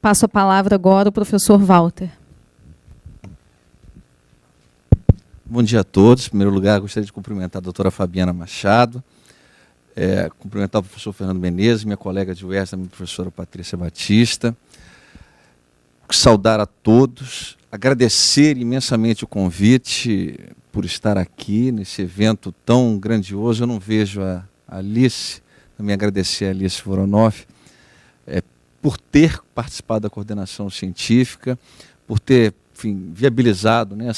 Passo a palavra agora ao professor Walter. Bom dia a todos. Em primeiro lugar, gostaria de cumprimentar a doutora Fabiana Machado, cumprimentar o professor Fernando Menezes, minha colega de UERJ, a minha professora Patrícia Batista, saudar a todos, agradecer imensamente o convite por estar aqui nesse evento tão grandioso. Eu não vejo a Alice, também agradecer a Alice Voronoff, por ter participado da coordenação científica, por ter, enfim, viabilizado, né,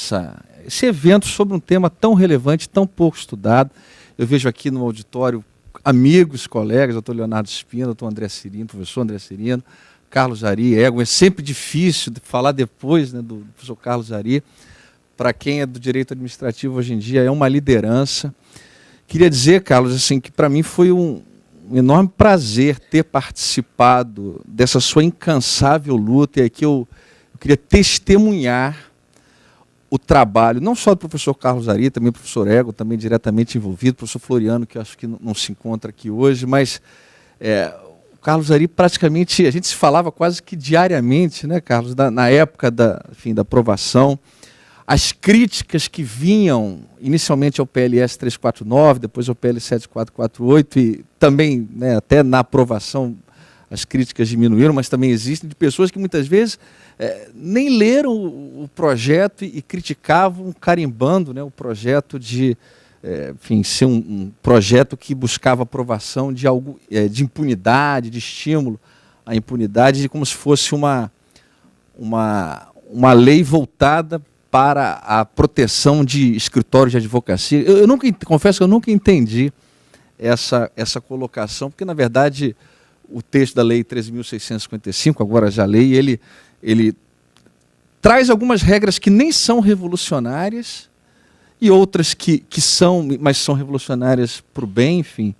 esse evento sobre um tema tão relevante, tão pouco estudado. Eu vejo aqui no auditório amigos, colegas, doutor Leonardo Spina, doutor André Cirino, professor André Cirino, Carlos Jari, é sempre difícil de falar depois, né, do professor Carlos Jari. Para quem é do direito administrativo hoje em dia, é uma liderança. Queria dizer, Carlos, assim, que para mim foi um enorme prazer ter participado dessa sua incansável luta, e aqui eu queria testemunhar o trabalho, não só do professor Carlos Jari, também do professor Ego, também diretamente envolvido, professor Floriano, que eu acho que não se encontra aqui hoje, mas o Carlos Jari praticamente, a gente se falava quase que diariamente, né, Carlos, na época da aprovação. As críticas que vinham inicialmente ao PLS 349, depois ao PL 7448, e também, né, até na aprovação as críticas diminuíram, mas também existem de pessoas que muitas vezes nem leram o projeto e criticavam, carimbando, né, o projeto de enfim, ser um projeto que buscava aprovação de algo de impunidade, de estímulo à impunidade, como se fosse uma lei voltada para a proteção de escritórios de advocacia. Eu confesso que eu nunca entendi essa colocação, porque, na verdade, o texto da Lei 13.655, agora já lei, ele traz algumas regras que nem são revolucionárias e outras que são, mas são revolucionárias para o bem, enfim.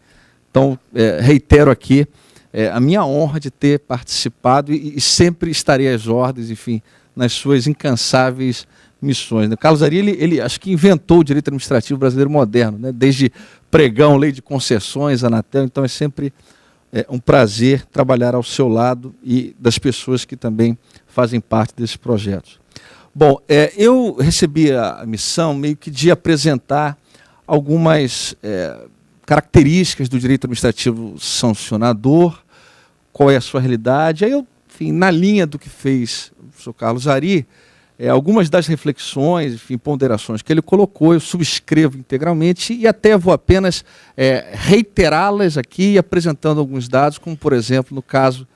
Então, reitero aqui a minha honra de ter participado e sempre estarei às ordens, enfim, nas suas incansáveis missões. O Carlos Jari, ele acho que inventou o direito administrativo brasileiro moderno, né? Desde pregão, lei de concessões, Anatel. Então é sempre um prazer trabalhar ao seu lado e das pessoas que também fazem parte desses projetos. Bom, eu recebi a missão meio que de apresentar algumas características do direito administrativo sancionador, qual é a sua realidade. Aí eu, enfim, na linha do que fez o professor Carlos Jari, algumas das reflexões, enfim, ponderações que ele colocou, eu subscrevo integralmente e até vou apenas reiterá-las aqui, apresentando alguns dados, como, por exemplo, no caso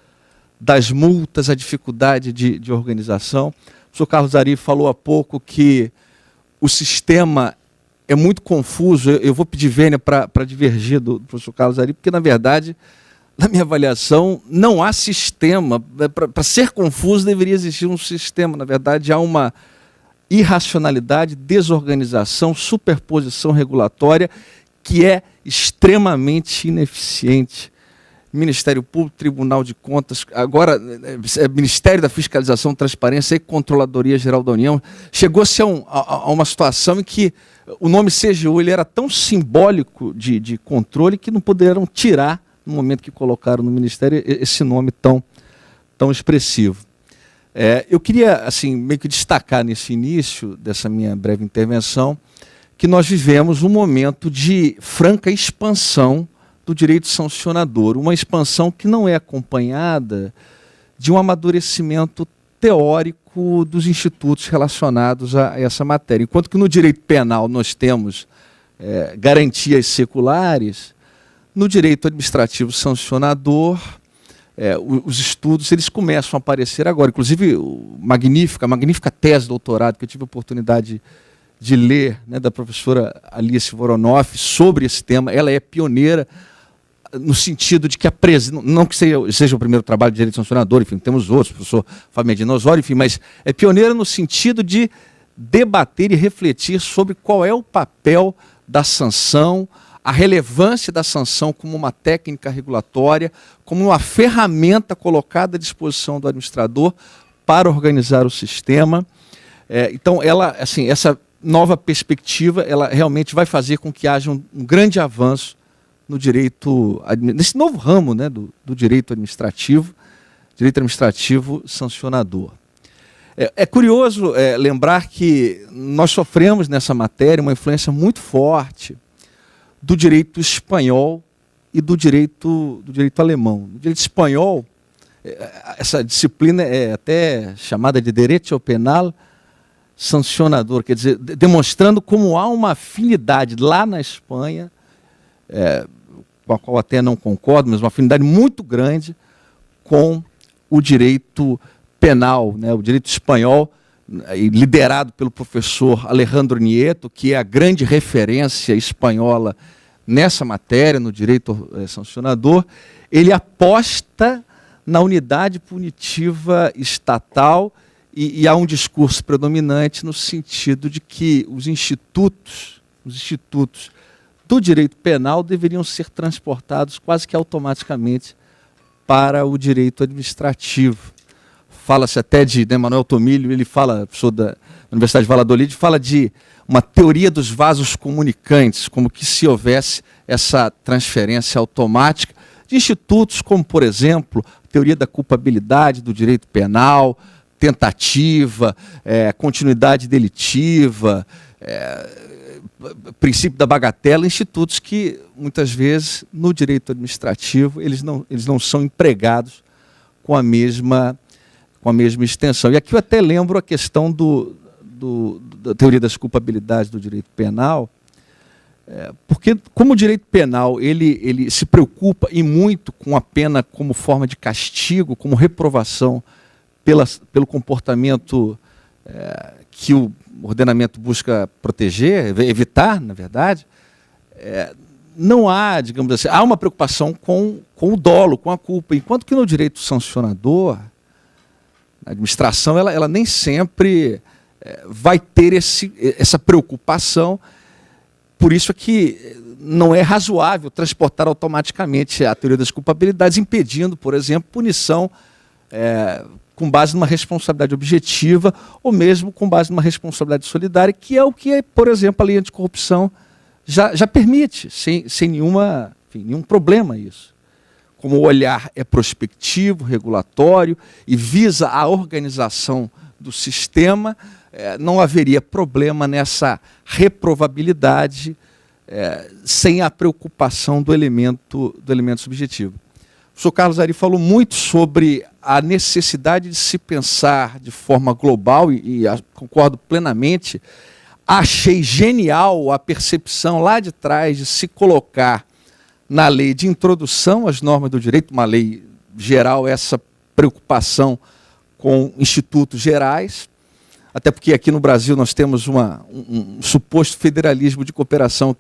das multas, a dificuldade de organização. O professor Carlos Jari falou há pouco que o sistema é muito confuso. Eu vou pedir vênia para divergir do professor Carlos Jari, porque, na verdade, na minha avaliação, não há sistema. Para ser confuso, deveria existir um sistema. Na verdade, há uma irracionalidade, desorganização, superposição regulatória que é extremamente ineficiente. Ministério Público, Tribunal de Contas, agora Ministério da Fiscalização, Transparência e Controladoria Geral da União, chegou-se a uma situação em que o nome CGU ele era tão simbólico de controle que não puderam tirar, no momento que colocaram no Ministério, esse nome tão expressivo. Eu queria, assim, meio que destacar nesse início dessa minha breve intervenção que nós vivemos um momento de franca expansão do direito sancionador, uma expansão que não é acompanhada de um amadurecimento teórico dos institutos relacionados a essa matéria. Enquanto que no direito penal nós temos garantias seculares, no direito administrativo sancionador, os estudos eles começam a aparecer agora. Inclusive, a magnífica tese de doutorado que eu tive a oportunidade de ler, né, da professora Alice Voronoff sobre esse tema, ela é pioneira no sentido de que não que seja o primeiro trabalho de direito sancionador, enfim, temos outros, o professor Fábio Medina Osório, enfim, mas é pioneira no sentido de debater e refletir sobre qual é o papel da sanção, a relevância da sanção como uma técnica regulatória, como uma ferramenta colocada à disposição do administrador para organizar o sistema. Então, essa nova perspectiva, ela realmente vai fazer com que haja um grande avanço no direito, nesse novo ramo, né, do direito administrativo, direito administrativo sancionador. É curioso lembrar que nós sofremos nessa matéria uma influência muito forte do direito espanhol e do direito alemão. No direito espanhol, essa disciplina é até chamada de direito penal sancionador, quer dizer, demonstrando como há uma afinidade lá na Espanha, com a qual até não concordo, mas uma afinidade muito grande com o direito penal, né, o direito espanhol, liderado pelo professor Alejandro Nieto, que é a grande referência espanhola nessa matéria, no direito sancionador. Ele aposta na unidade punitiva estatal e há um discurso predominante no sentido de que os institutos do direito penal deveriam ser transportados quase que automaticamente para o direito administrativo. Fala-se até de Manuel Tomilho, ele fala, professor da Universidade de Valladolid, fala de uma teoria dos vasos comunicantes, como que se houvesse essa transferência automática de institutos como, por exemplo, a teoria da culpabilidade do direito penal, tentativa, continuidade delitiva, princípio da bagatela, institutos que, muitas vezes, no direito administrativo, eles não são empregados com a mesma extensão. E aqui eu até lembro a questão da teoria das culpabilidades do direito penal, porque como o direito penal ele se preocupa e muito com a pena como forma de castigo, como reprovação pelo comportamento que o ordenamento busca proteger, evitar, na verdade, não há, digamos assim, há uma preocupação com o dolo, com a culpa, enquanto que no direito sancionador, a administração ela nem sempre vai ter essa preocupação, por isso é que não é razoável transportar automaticamente a teoria das culpabilidades, impedindo, por exemplo, punição com base numa responsabilidade objetiva ou mesmo com base numa responsabilidade solidária, que é o que, por exemplo, a lei anticorrupção já permite, sem nenhum problema isso. Como o olhar é prospectivo, regulatório e visa a organização do sistema, não haveria problema nessa reprovabilidade sem a preocupação do elemento subjetivo. O professor Carlos Ari falou muito sobre a necessidade de se pensar de forma global e concordo plenamente. Achei genial a percepção lá de trás de se colocar na lei de introdução às normas do direito, uma lei geral, essa preocupação com institutos gerais, até porque aqui no Brasil nós temos um suposto federalismo de cooperação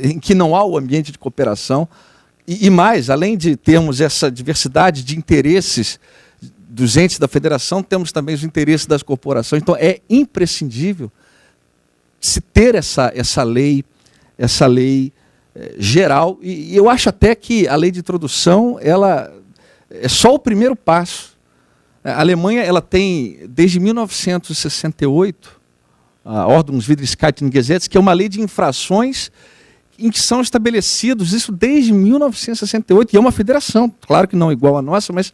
em que não há o ambiente de cooperação, e mais, além de termos essa diversidade de interesses dos entes da federação, temos também os interesses das corporações, então é imprescindível se ter essa lei geral, e eu acho até que a lei de introdução ela é só o primeiro passo. A Alemanha ela tem, desde 1968, a Ordnungswidrigkeitengesetz, que é uma lei de infrações em que são estabelecidos, isso desde 1968, e é uma federação, claro que não igual à nossa, mas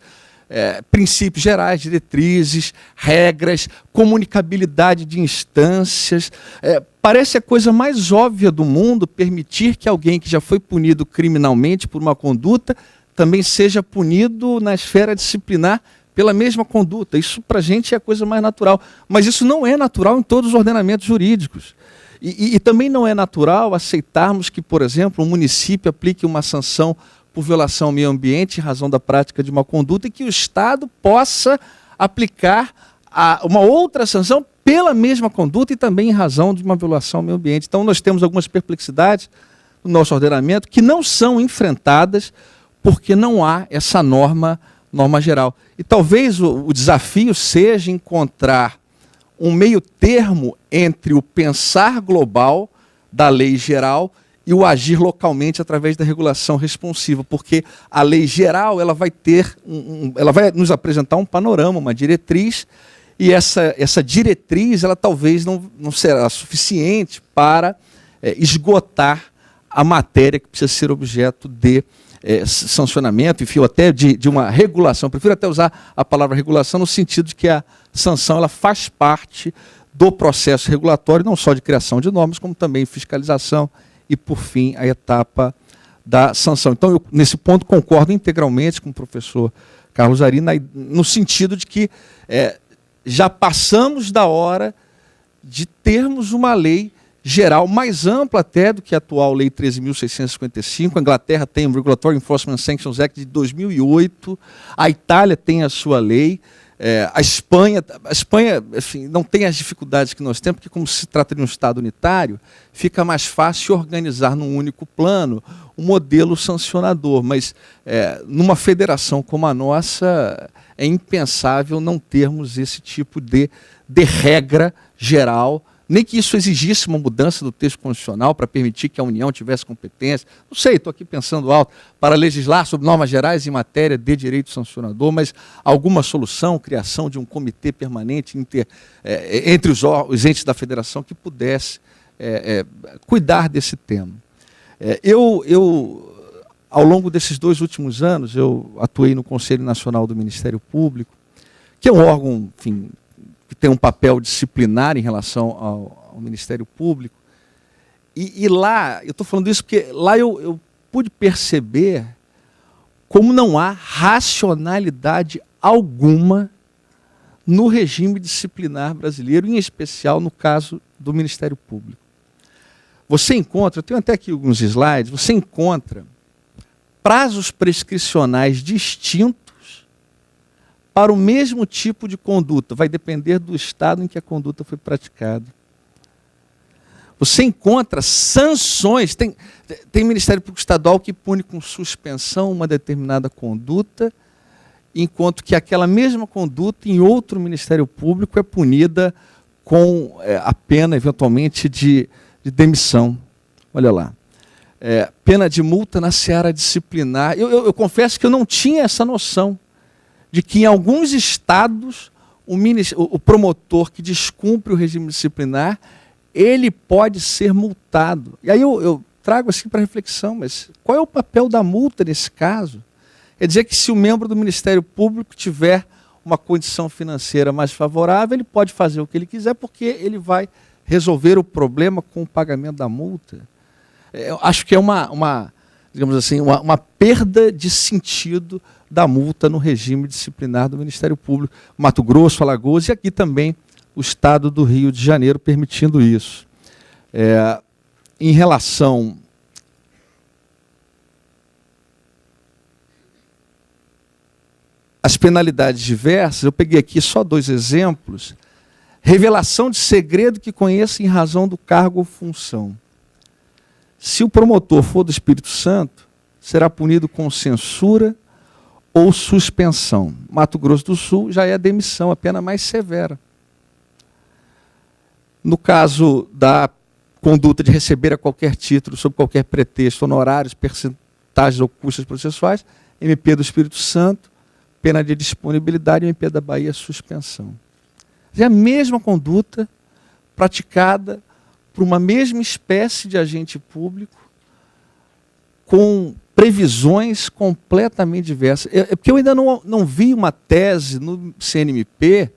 princípios gerais, diretrizes, regras, comunicabilidade de instâncias. Parece a coisa mais óbvia do mundo permitir que alguém que já foi punido criminalmente por uma conduta também seja punido na esfera disciplinar pela mesma conduta. Isso para a gente é a coisa mais natural. Mas isso não é natural em todos os ordenamentos jurídicos. E também não é natural aceitarmos que, por exemplo, um município aplique uma sanção por violação ao meio ambiente em razão da prática de uma conduta e que o Estado possa aplicar uma outra sanção pela mesma conduta e também em razão de uma violação ao meio ambiente. Então nós temos algumas perplexidades no nosso ordenamento que não são enfrentadas porque não há essa norma geral. E talvez o desafio seja encontrar um meio termo entre o pensar global da lei geral e o agir localmente através da regulação responsiva, porque a lei geral ela vai nos apresentar um panorama, uma diretriz, e essa diretriz ela talvez não será suficiente para esgotar a matéria que precisa ser objeto de sancionamento, enfim, até de uma regulação. Prefiro até usar a palavra regulação no sentido de que a sanção ela faz parte do processo regulatório, não só de criação de normas, como também fiscalização e, por fim, a etapa da sanção. Então, eu, nesse ponto, concordo integralmente com o professor Carlos Zarin, no sentido de que já passamos da hora de termos uma lei geral mais ampla até do que a atual Lei 13.655. A Inglaterra tem o Regulatory Enforcement Sanctions Act de 2008, a Itália tem a sua lei, a Espanha enfim, não tem as dificuldades que nós temos, porque como se trata de um Estado unitário, fica mais fácil organizar num único plano um modelo sancionador, mas numa federação como a nossa é impensável não termos esse tipo de regra geral, nem que isso exigisse uma mudança do texto constitucional para permitir que a União tivesse competência. Não sei, estou aqui pensando alto, para legislar sobre normas gerais em matéria de direito sancionador, mas alguma solução, criação de um comitê permanente entre os entes da federação que pudesse cuidar desse tema. Ao longo desses 2 últimos anos, eu atuei no Conselho Nacional do Ministério Público, que é um órgão, enfim, que tem um papel disciplinar em relação ao Ministério Público. E lá, eu estou falando isso porque lá eu pude perceber como não há racionalidade alguma no regime disciplinar brasileiro, em especial no caso do Ministério Público. Você encontra, eu tenho até aqui alguns slides, você encontra prazos prescricionais distintos para o mesmo tipo de conduta. Vai depender do estado em que a conduta foi praticada. Você encontra sanções, tem Ministério Público Estadual que pune com suspensão uma determinada conduta, enquanto que aquela mesma conduta em outro Ministério Público é punida com a pena, eventualmente, de demissão. Olha lá. Pena de multa na seara disciplinar. Eu confesso que eu não tinha essa noção de que em alguns estados o promotor que descumpre o regime disciplinar, ele pode ser multado. E aí eu trago assim para reflexão, mas qual é o papel da multa nesse caso? Quer dizer que se o membro do Ministério Público tiver uma condição financeira mais favorável, ele pode fazer o que ele quiser, porque ele vai resolver o problema com o pagamento da multa. Eu acho que é digamos assim, uma perda de sentido da multa no regime disciplinar do Ministério Público. Mato Grosso, Alagoas e aqui também o estado do Rio de Janeiro permitindo isso. Em relação às penalidades diversas, eu peguei aqui só 2 exemplos. Revelação de segredo que conheça em razão do cargo ou função. Se o promotor for do Espírito Santo, será punido com censura ou suspensão. Mato Grosso do Sul já é a demissão, a pena mais severa. No caso da conduta de receber a qualquer título, sob qualquer pretexto, honorários, percentagens ou custas processuais, MP do Espírito Santo, pena de disponibilidade, MP da Bahia, suspensão. É a mesma conduta praticada por uma mesma espécie de agente público, com previsões completamente diversas. Porque eu ainda não vi uma tese no CNMP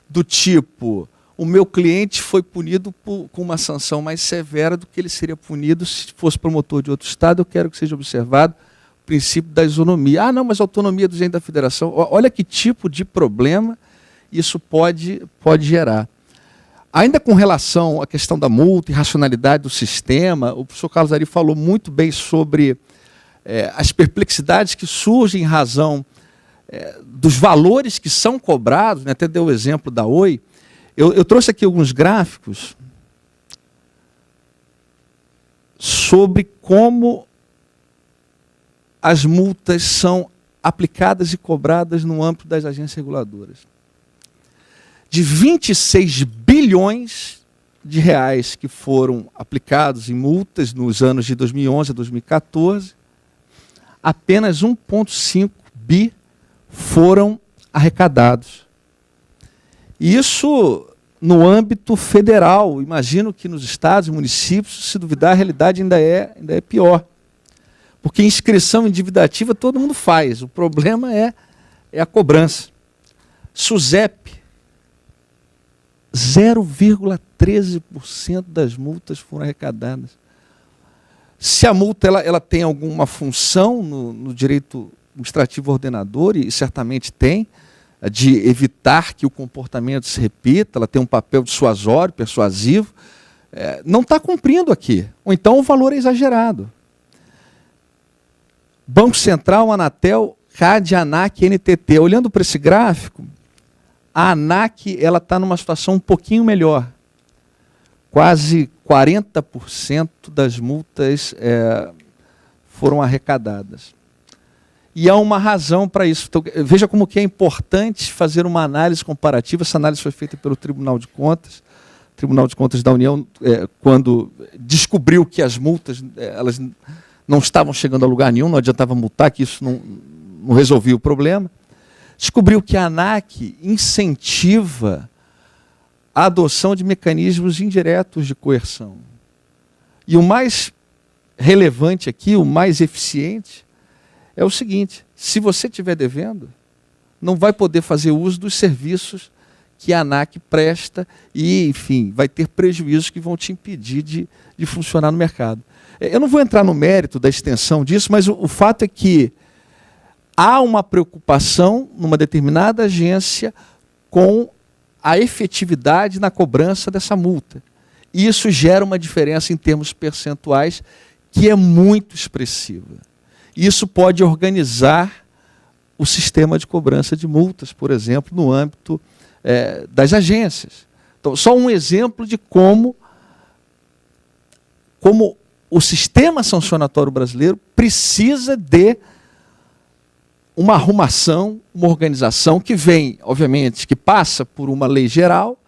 do tipo, o meu cliente foi punido com uma sanção mais severa do que ele seria punido se fosse promotor de outro estado. Eu quero que seja observado o princípio da isonomia. Ah, não, mas a autonomia do agente da federação. Olha que tipo de problema isso pode gerar. Ainda com relação à questão da multa e racionalidade do sistema, o professor Carlos Zarin falou muito bem sobre as perplexidades que surgem em razão dos valores que são cobrados, né? Até deu o exemplo da Oi. Eu trouxe aqui alguns gráficos sobre como as multas são aplicadas e cobradas no âmbito das agências reguladoras. De 26 bilhões de reais que foram aplicados em multas nos anos de 2011 a 2014, apenas 1,5 bi foram arrecadados. Isso no âmbito federal. Imagino que nos estados e municípios, se duvidar, a realidade ainda é pior. Porque inscrição endividativa todo mundo faz, o problema é a cobrança. SUSEP, 0,13% das multas foram arrecadadas. Se a multa ela tem alguma função no direito administrativo ordenador, e certamente tem, de evitar que o comportamento se repita, ela tem um papel dissuasório, persuasivo, não está cumprindo aqui. Ou então o valor é exagerado. Banco Central, Anatel, CAD, ANAC, NTT. Olhando para esse gráfico, a ANAC está numa situação um pouquinho melhor. Quase 40% das multas foram arrecadadas. E há uma razão para isso. Então, veja como que é importante fazer uma análise comparativa. Essa análise foi feita pelo Tribunal de Contas. O Tribunal de Contas da União, quando descobriu que as multas elas não estavam chegando a lugar nenhum, não adiantava multar, que isso não resolvia o problema, descobriu que a ANAC incentiva a adoção de mecanismos indiretos de coerção. E o mais relevante aqui, o mais eficiente, é o seguinte: se você estiver devendo, não vai poder fazer uso dos serviços que a ANAC presta e, enfim, vai ter prejuízos que vão te impedir de funcionar no mercado. Eu não vou entrar no mérito da extensão disso, mas o fato é que há uma preocupação numa determinada agência com a efetividade na cobrança dessa multa. E isso gera uma diferença em termos percentuais que é muito expressiva. Isso pode organizar o sistema de cobrança de multas, por exemplo, no âmbito das agências. Então, só um exemplo de como o sistema sancionatório brasileiro precisa de uma arrumação, uma organização que vem, obviamente, que passa por uma lei geral,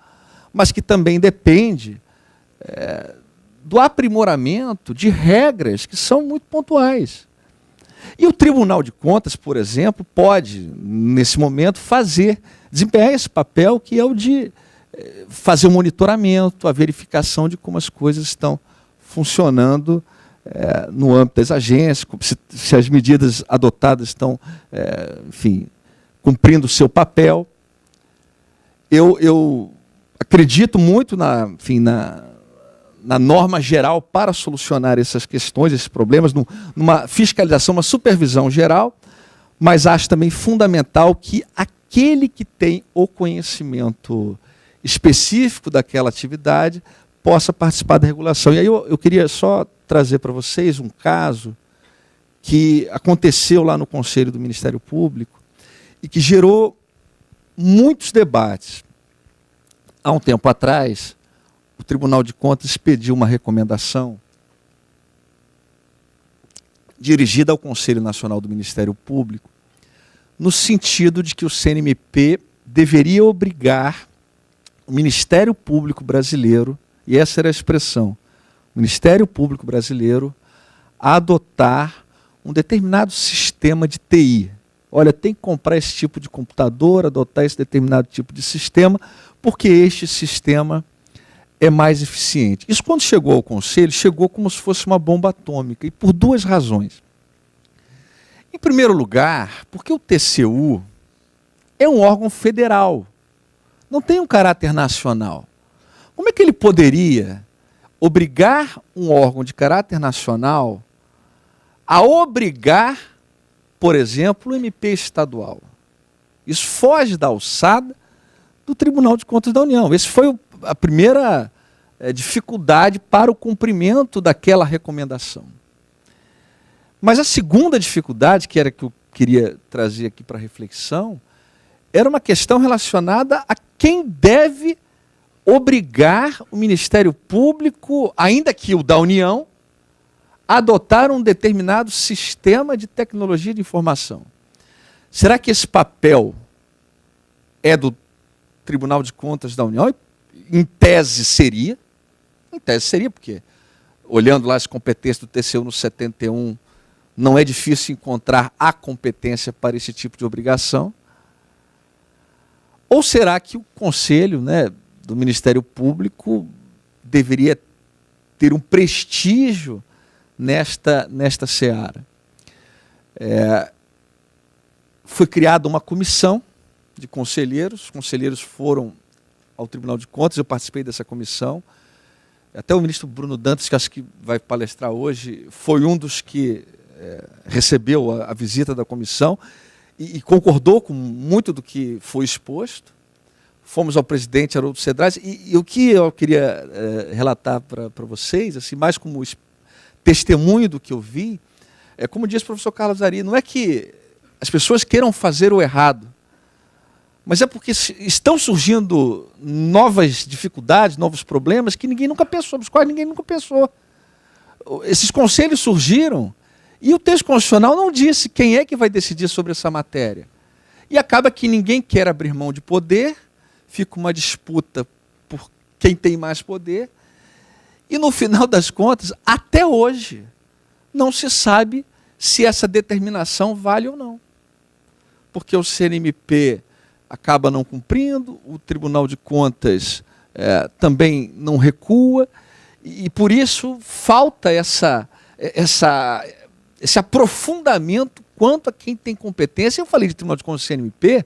mas que também depende do aprimoramento de regras que são muito pontuais. E o Tribunal de Contas, por exemplo, pode, nesse momento, desempenhar esse papel que é o de fazer o monitoramento, a verificação de como as coisas estão funcionando no âmbito das agências, se as medidas adotadas estão, enfim, cumprindo o seu papel. Eu acredito muito na norma geral para solucionar essas questões, esses problemas, numa fiscalização, uma supervisão geral, mas acho também fundamental que aquele que tem o conhecimento específico daquela atividade possa participar da regulação. E aí eu queria só trazer para vocês um caso que aconteceu lá no Conselho do Ministério Público e que gerou muitos debates. Há um tempo atrás, o Tribunal de Contas expediu uma recomendação dirigida ao Conselho Nacional do Ministério Público, no sentido de que o CNMP deveria obrigar o Ministério Público Brasileiro, e essa era a expressão, o Ministério Público Brasileiro, a adotar um determinado sistema de TI. Olha, tem que comprar esse tipo de computador, adotar esse determinado tipo de sistema, porque este sistema é mais eficiente. Isso, quando chegou ao Conselho, chegou como se fosse uma bomba atômica, e por duas razões. Em primeiro lugar, porque o TCU é um órgão federal, não tem um caráter nacional. Como é que ele poderia obrigar um órgão de caráter nacional a obrigar, por exemplo, o MP estadual? Isso foge da alçada do Tribunal de Contas da União. Essa foi a primeira dificuldade para o cumprimento daquela recomendação. Mas a segunda dificuldade, que era que eu queria trazer aqui para reflexão, era uma questão relacionada a quem deve obrigar o Ministério Público, ainda que o da União, a adotar um determinado sistema de tecnologia de informação. Será que esse papel é do Tribunal de Contas da União? Em tese seria, porque, olhando lá as competências do TCU no 71, não é difícil encontrar a competência para esse tipo de obrigação. Ou será que o Conselho, do Ministério Público deveria ter um prestígio nesta seara? Foi criada uma comissão de conselheiros. Os conselheiros foram ao Tribunal de Contas, eu participei dessa comissão. Até o ministro Bruno Dantas, que acho que vai palestrar hoje, foi um dos que recebeu a visita da comissão e concordou com muito do que foi exposto. Fomos ao presidente Haroldo Cedrais e o que eu queria relatar para vocês, assim, mais como testemunho do que eu vi, como diz o professor Carlos Ari, não é que as pessoas queiram fazer o errado, mas é porque estão surgindo novas dificuldades, novos problemas que ninguém nunca pensou, sobre os quais ninguém nunca pensou. Esses conselhos surgiram e o texto constitucional não disse quem é que vai decidir sobre essa matéria. E acaba que ninguém quer abrir mão de poder, fica uma disputa por quem tem mais poder, e no final das contas, até hoje, não se sabe se essa determinação vale ou não. Porque o CNMP acaba não cumprindo, o Tribunal de Contas também não recua, e por isso falta esse aprofundamento quanto a quem tem competência. Eu falei de Tribunal de Contas do CNMP,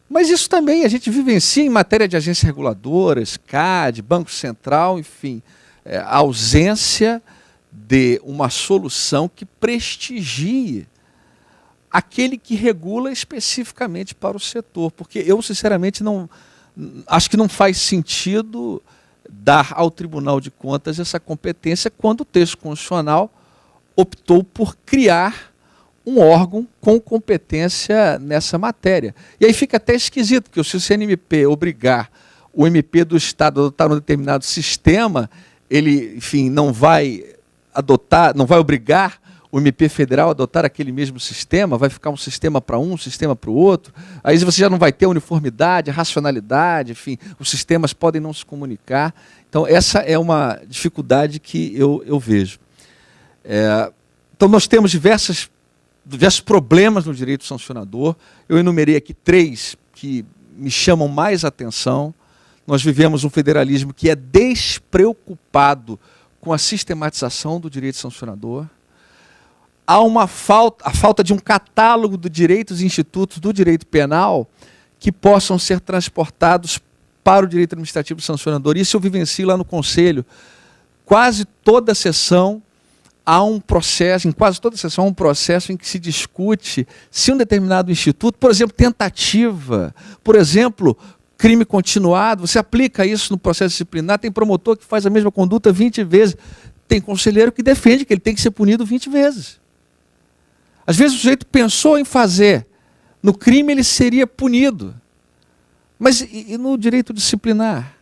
mas isso também a gente vivencia em matéria de agências reguladoras, CAD, Banco Central, enfim, a ausência de uma solução que prestigie aquele que regula especificamente para o setor. Porque eu, sinceramente, acho que não faz sentido dar ao Tribunal de Contas essa competência quando o texto constitucional optou por criar um órgão com competência nessa matéria. E aí fica até esquisito, porque se o CNMP obrigar o MP do Estado a adotar um determinado sistema, ele, enfim, não vai obrigar o MP federal a adotar aquele mesmo sistema, vai ficar um sistema para um sistema para o outro, aí você já não vai ter uniformidade, racionalidade, enfim, os sistemas podem não se comunicar. Então essa é uma dificuldade que eu vejo. Então nós temos diversos problemas no direito sancionador. Eu enumerei aqui 3 que me chamam mais atenção. Nós vivemos um federalismo que é despreocupado com a sistematização do direito sancionador. Há a falta de um catálogo de direitos e institutos do direito penal que possam ser transportados para o direito administrativo sancionador. Isso eu vivencio lá no Conselho. Quase toda sessão há um processo, em quase toda sessão há um processo em que se discute se um determinado instituto, por exemplo, tentativa, por exemplo, crime continuado, você aplica isso no processo disciplinar, tem promotor que faz a mesma conduta 20 vezes, tem conselheiro que defende que ele tem que ser punido 20 vezes. Às vezes o sujeito pensou em fazer, no crime ele seria punido, mas e no direito disciplinar?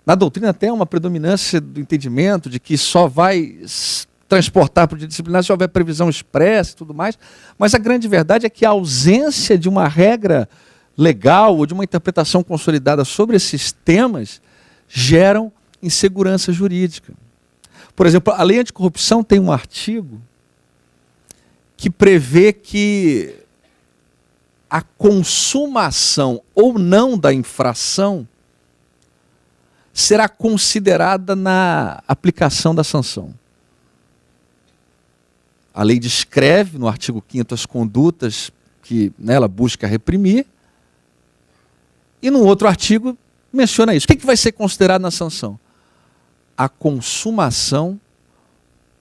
Na doutrina até há uma predominância do entendimento de que só vai transportar para o direito disciplinar se houver previsão expressa e tudo mais, mas a grande verdade é que a ausência de uma regra legal ou de uma interpretação consolidada sobre esses temas geram insegurança jurídica. Por exemplo, a lei anticorrupção tem um artigo que prevê que a consumação ou não da infração será considerada na aplicação da sanção. A lei descreve, no artigo 5º, as condutas que ela busca reprimir, e no outro artigo menciona isso. O que vai ser considerado na sanção? A consumação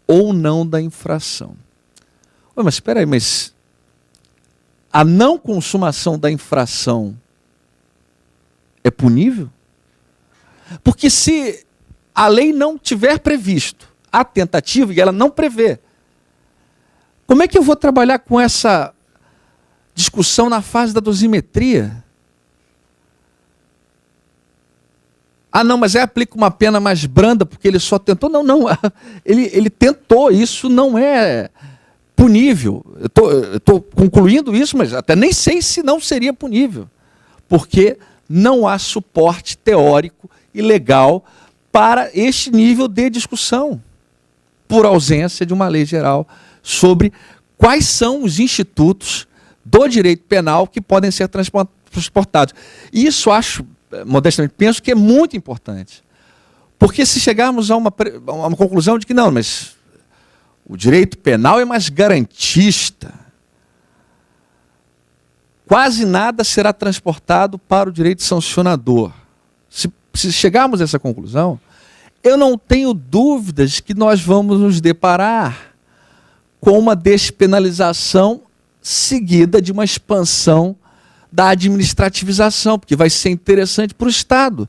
ou não da infração. Mas espera aí, mas a não consumação da infração é punível? Porque se a lei não tiver previsto a tentativa, e ela não prevê, como é que eu vou trabalhar com essa discussão na fase da dosimetria? Ah, não, mas aplica uma pena mais branda porque ele só tentou. Não, ele tentou, isso não é punível. Eu estou concluindo isso, mas até nem sei se não seria punível, porque não há suporte teórico e legal para este nível de discussão, por ausência de uma lei geral sobre quais são os institutos do direito penal que podem ser transportados. E isso acho, modestamente, penso que é muito importante. Porque se chegarmos a uma conclusão de que não, mas O direito penal é mais garantista. Quase nada será transportado para o direito sancionador. Se chegarmos a essa conclusão, eu não tenho dúvidas que nós vamos nos deparar com uma despenalização seguida de uma expansão da administrativização, porque vai ser interessante para o Estado.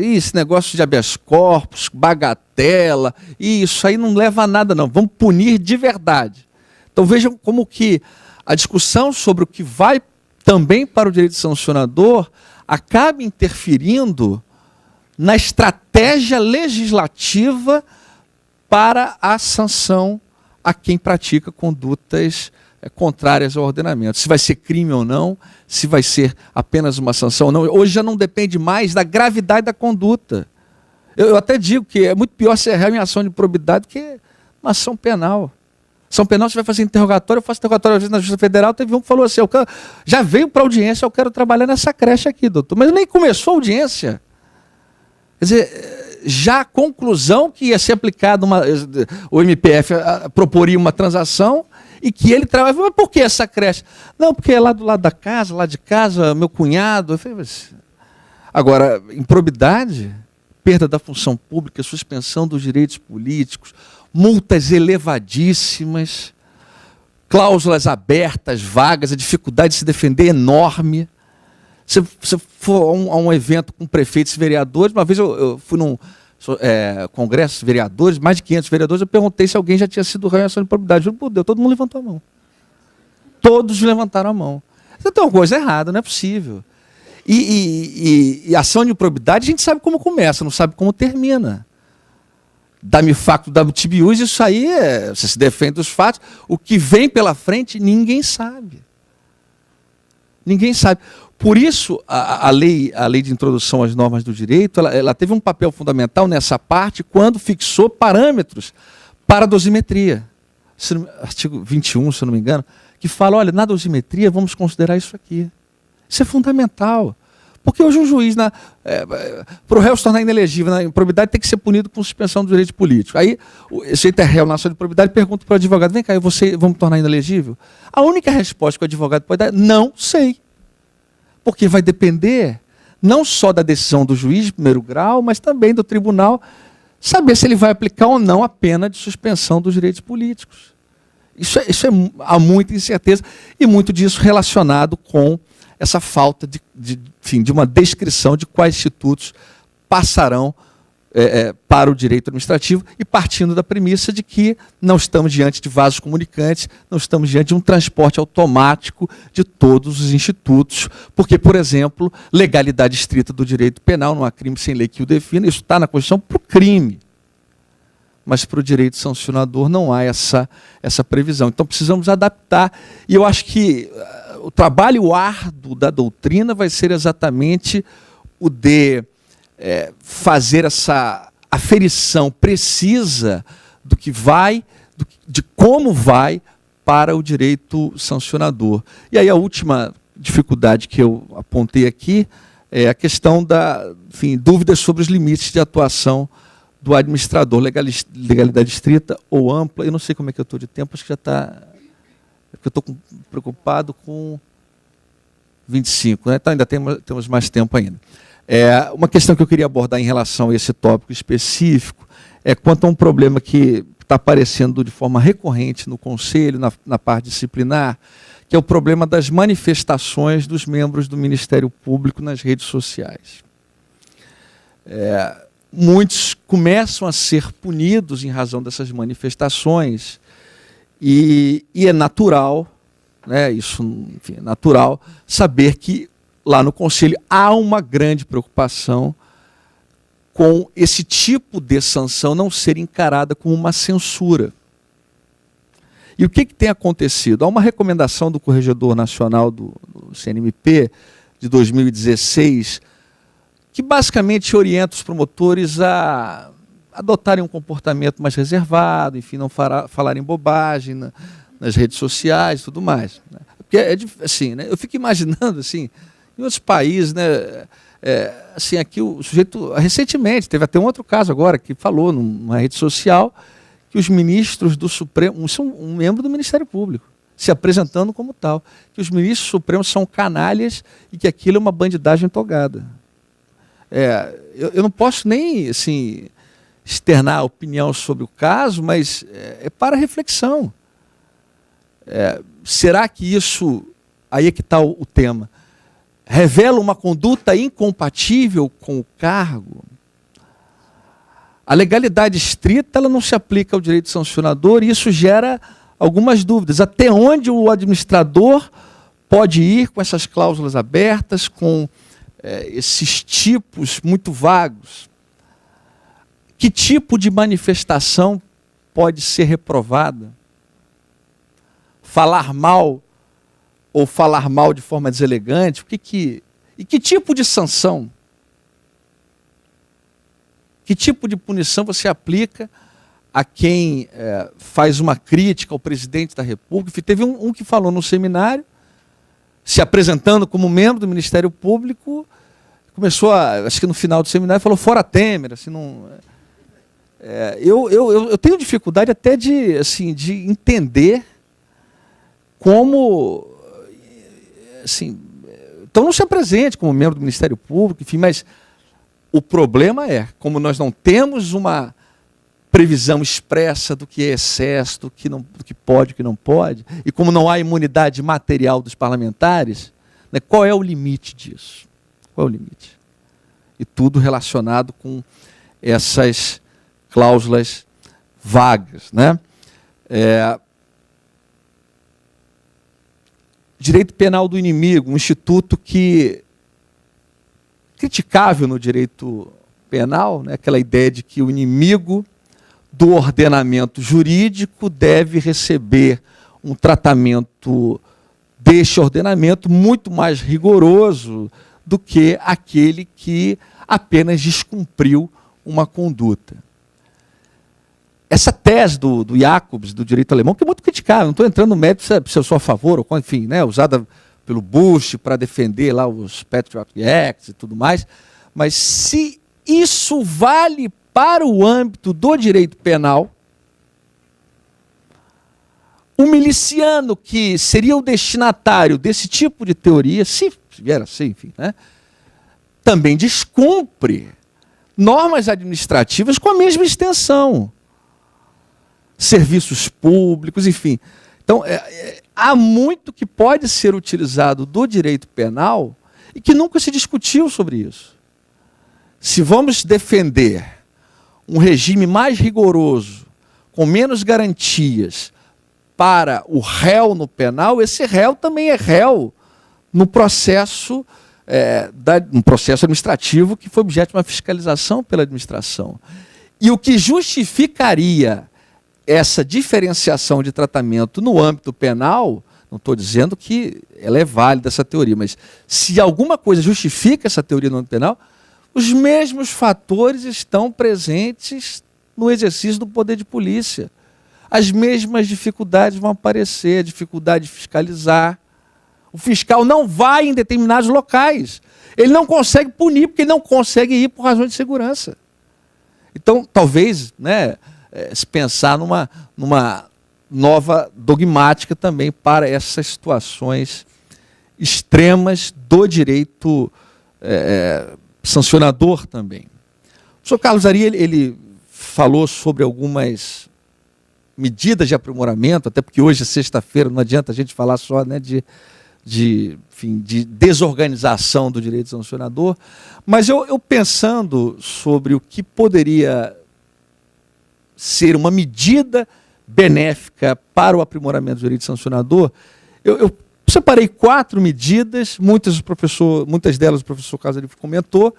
Esse negócio de habeas corpus, bagatela, isso aí não leva a nada não, vamos punir de verdade. Então vejam como que a discussão sobre o que vai também para o direito sancionador acaba interferindo na estratégia legislativa para a sanção a quem pratica condutas contrárias ao ordenamento. Se vai ser crime ou não, se vai ser apenas uma sanção ou não. Hoje já não depende mais da gravidade da conduta. Eu até digo que é muito pior ser réu em ação de improbidade do que uma ação penal. Ação penal você vai fazer interrogatório, eu faço interrogatório às vezes na Justiça Federal, teve um que falou assim, já veio para audiência, eu quero trabalhar nessa creche aqui, doutor. Mas nem começou a audiência. Quer dizer, já a conclusão que ia ser aplicada, o MPF proporia uma transação e que ele trabalha. Mas por que essa creche? Não, porque é lá do lado da casa, lá de casa, meu cunhado. Eu falei, mas... Agora, improbidade, perda da função pública, suspensão dos direitos políticos, multas elevadíssimas, cláusulas abertas, vagas, a dificuldade de se defender é enorme. Se você for a um evento com prefeitos e vereadores, uma vez eu fui num congresso de vereadores, mais de 500 vereadores, eu perguntei se alguém já tinha sido réu em ação de improbidade. Juro por Deus, todo mundo levantou a mão. Todos levantaram a mão. Então tem uma coisa errada, não é possível. E ação de improbidade a gente sabe como começa, não sabe como termina. Dá-me facto, dá-me tibius, isso aí você se defende dos fatos. O que vem pela frente, ninguém sabe. Ninguém sabe. Por isso, a lei de introdução às normas do direito, ela teve um papel fundamental nessa parte quando fixou parâmetros para a dosimetria. Artigo 21, se eu não me engano, que fala, olha, na dosimetria vamos considerar isso aqui. Isso é fundamental. Porque hoje um juiz, para o réu se tornar inelegível na improbidade, tem que ser punido com suspensão do direito político. Aí, esse é réu na ação de improbidade, pergunta para o advogado, vem cá, vamos tornar inelegível? A única resposta que o advogado pode dar é, não sei. Porque vai depender não só da decisão do juiz de primeiro grau, mas também do tribunal, saber se ele vai aplicar ou não a pena de suspensão dos direitos políticos. Há muita incerteza, e muito disso relacionado com essa falta de uma descrição de quais institutos passarão para o direito administrativo, e partindo da premissa de que não estamos diante de vasos comunicantes, não estamos diante de um transporte automático de todos os institutos, porque, por exemplo, legalidade estrita do direito penal, não há crime sem lei que o defina, isso está na Constituição para o crime, mas para o direito sancionador não há essa previsão. Então precisamos adaptar, e eu acho que o trabalho árduo da doutrina vai ser exatamente o de fazer essa aferição precisa do que vai, de como vai para o direito sancionador. E aí a última dificuldade que eu apontei aqui é a questão dúvidas sobre os limites de atuação do administrador, legalidade estrita ou ampla. Eu não sei como é que eu estou de tempo, acho que já está... Porque eu estou preocupado com 25, né? Então ainda temos mais tempo ainda. Uma questão que eu queria abordar em relação a esse tópico específico é quanto a um problema que está aparecendo de forma recorrente no Conselho, na parte disciplinar, que é o problema das manifestações dos membros do Ministério Público nas redes sociais. Muitos começam a ser punidos em razão dessas manifestações, e é natural, né, é natural saber que lá no Conselho há uma grande preocupação com esse tipo de sanção não ser encarada como uma censura. E o que tem acontecido? Há uma recomendação do Corregedor Nacional do CNMP de 2016 que basicamente orienta os promotores a adotarem um comportamento mais reservado, enfim, não falarem bobagem nas redes sociais e tudo mais. Né? Porque assim, né, eu fico imaginando assim, em outros países, né, aqui o sujeito, recentemente, teve até um outro caso agora, que falou numa rede social, que os ministros do Supremo, são um membro do Ministério Público, se apresentando como tal, que os ministros supremos são canalhas e que aquilo é uma bandidagem togada. Eu não posso nem assim, externar opinião sobre o caso, mas é para reflexão. Será que isso, aí é que está o tema, revela uma conduta incompatível com o cargo? A legalidade estrita ela não se aplica ao direito sancionador e isso gera algumas dúvidas. Até onde o administrador pode ir com essas cláusulas abertas, com esses tipos muito vagos? Que tipo de manifestação pode ser reprovada? Falar mal ou falar mal de forma deselegante? E que tipo de sanção? Que tipo de punição você aplica a quem faz uma crítica ao presidente da República? Teve um que falou no seminário, se apresentando como membro do Ministério Público, começou, acho que no final do seminário, falou fora Temer. Assim, não, eu tenho dificuldade até de entender como... Assim, então não se apresente como membro do Ministério Público, enfim, mas... O problema como nós não temos uma previsão expressa do que é excesso, do que pode, do que não pode, e como não há imunidade material dos parlamentares, né, qual é o limite disso? Qual é o limite? E tudo relacionado com essas cláusulas vagas. Né? Direito penal do inimigo, um instituto que criticável no direito penal, né? Aquela ideia de que o inimigo do ordenamento jurídico deve receber um tratamento deste ordenamento muito mais rigoroso do que aquele que apenas descumpriu uma conduta. Essa tese do Jacobs, do direito alemão, que é muito criticável, não estou entrando no mérito se eu sou a favor, ou enfim, né, usada pelo Bush para defender lá os Patriot Acts e tudo mais, mas se isso vale para o âmbito do direito penal, o miliciano que seria o destinatário desse tipo de teoria, se vier assim, enfim, né, também descumpre normas administrativas com a mesma extensão. Serviços públicos, enfim. Então, há muito que pode ser utilizado do direito penal e que nunca se discutiu sobre isso. Se vamos defender um regime mais rigoroso, com menos garantias para o réu no penal, esse réu também é réu no processo, no processo administrativo que foi objeto de uma fiscalização pela administração. E o que justificaria essa diferenciação de tratamento no âmbito penal, não estou dizendo que ela é válida, essa teoria, mas se alguma coisa justifica essa teoria no âmbito penal, os mesmos fatores estão presentes no exercício do poder de polícia. As mesmas dificuldades vão aparecer, a dificuldade de fiscalizar. O fiscal não vai em determinados locais. Ele não consegue punir, porque ele não consegue ir por razões de segurança. Então, talvez, né, se pensar numa nova dogmática também para essas situações extremas do direito sancionador também. O professor Carlos Ari, ele falou sobre algumas medidas de aprimoramento, até porque hoje é sexta-feira, não adianta a gente falar só, né, de desorganização do direito sancionador, mas eu pensando sobre o que poderia ser uma medida benéfica para o aprimoramento do direito sancionador, eu separei 4 medidas, muitas delas o professor Carlos comentou,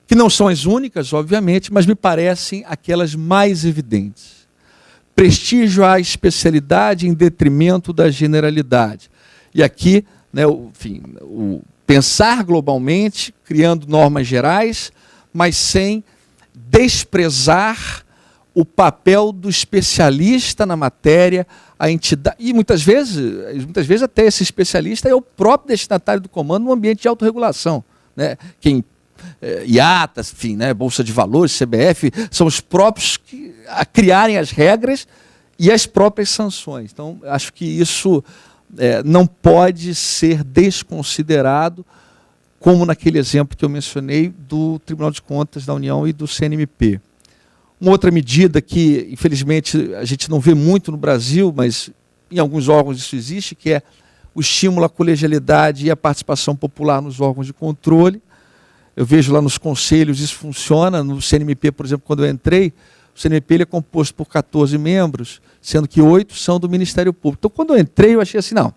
que não são as únicas, obviamente, mas me parecem aquelas mais evidentes. Prestígio à especialidade em detrimento da generalidade. E aqui, né, o pensar globalmente, criando normas gerais, mas sem desprezar o papel do especialista na matéria, a entidade, e muitas vezes até esse especialista é o próprio destinatário do comando no ambiente de autorregulação, né? Quem IATA, enfim, né, Bolsa de Valores, CBF, são os próprios a criarem as regras e as próprias sanções. Então, acho que isso não pode ser desconsiderado, como naquele exemplo que eu mencionei do Tribunal de Contas da União e do CNMP. Uma outra medida que, infelizmente, a gente não vê muito no Brasil, mas em alguns órgãos isso existe, que é o estímulo à colegialidade e à participação popular nos órgãos de controle. Eu vejo lá nos conselhos isso funciona. No CNMP, por exemplo, quando eu entrei, o CNMP ele é composto por 14 membros, sendo que 8 são do Ministério Público. Então, quando eu entrei, eu achei assim, não,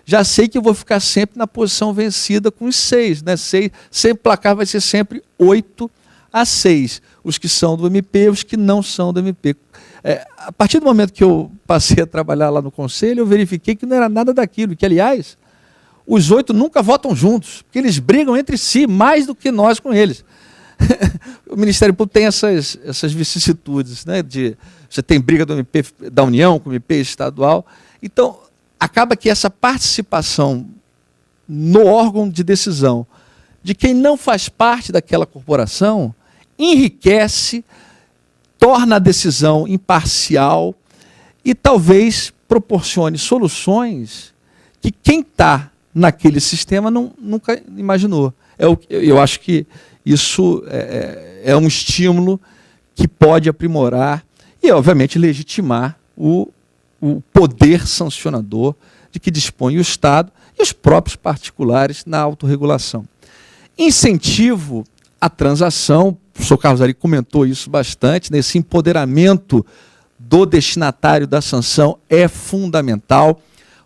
já sei que eu vou ficar sempre na posição vencida com os 6, né? 6, sempre o placar vai ser sempre 8-6. Os que são do MP, os que não são do MP. A partir do momento que eu passei a trabalhar lá no Conselho, eu verifiquei que não era nada daquilo, que, aliás, os 8 nunca votam juntos, porque eles brigam entre si mais do que nós com eles. O Ministério Público tem essas vicissitudes, né? Você tem briga do MP da União com o MP estadual. Então, acaba que essa participação no órgão de decisão de quem não faz parte daquela corporação enriquece, torna a decisão imparcial e talvez proporcione soluções que quem está naquele sistema nunca imaginou. Eu acho que isso é um estímulo que pode aprimorar e, obviamente, legitimar o poder sancionador de que dispõe o Estado e os próprios particulares na autorregulação. Incentivo à transação, o professor Carlos Ari comentou isso bastante, né? Esse empoderamento do destinatário da sanção é fundamental.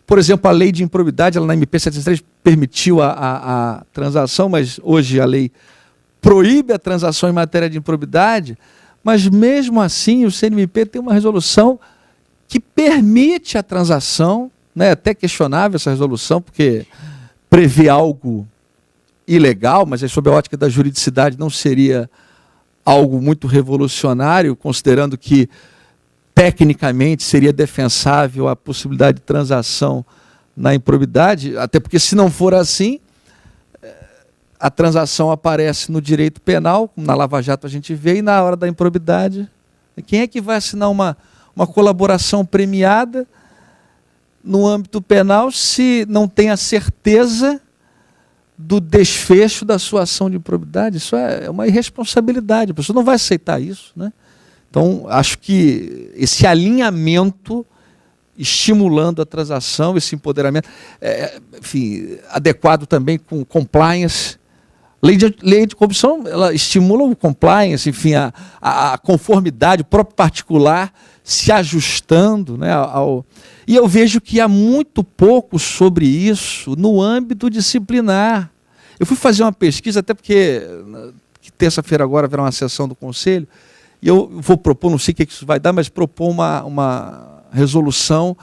Por exemplo, a lei de improbidade, ela na MP 703 permitiu a transação, mas hoje a lei proíbe a transação em matéria de improbidade, mas mesmo assim o CNMP tem uma resolução que permite a transação, né? Até questionável essa resolução, porque prevê algo ilegal, mas sob a ótica da juridicidade não seria algo muito revolucionário, considerando que tecnicamente seria defensável a possibilidade de transação na improbidade, até porque se não for assim, a transação aparece no direito penal, como na Lava Jato a gente vê, e na hora da improbidade, quem é que vai assinar uma colaboração premiada no âmbito penal se não tem a certeza do desfecho da sua ação de improbidade? Isso é uma irresponsabilidade, a pessoa não vai aceitar isso, né? Então, acho que esse alinhamento, estimulando a transação, esse empoderamento, enfim, adequado também com compliance. Lei de corrupção, ela estimula o compliance, enfim, a conformidade, o próprio particular se ajustando, né, e eu vejo que há muito pouco sobre isso no âmbito disciplinar. Eu fui fazer uma pesquisa, até porque terça-feira agora haverá uma sessão do Conselho, e eu vou propor, não sei o que isso vai dar, mas propor uma resolução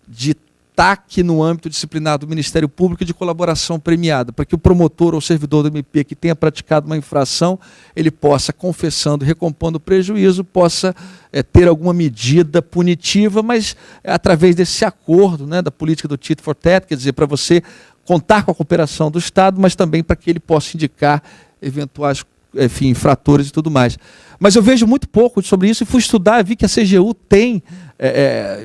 de TAC no âmbito disciplinar do Ministério Público de colaboração premiada, para que o promotor ou servidor do MP que tenha praticado uma infração, ele possa, confessando e recompondo o prejuízo, possa ter alguma medida punitiva, mas através desse acordo, né, da política do tit for tat, quer dizer, para você contar com a cooperação do Estado, mas também para que ele possa indicar eventuais, enfim, infratores e tudo mais. Mas eu vejo muito pouco sobre isso e fui estudar, vi que a CGU tem,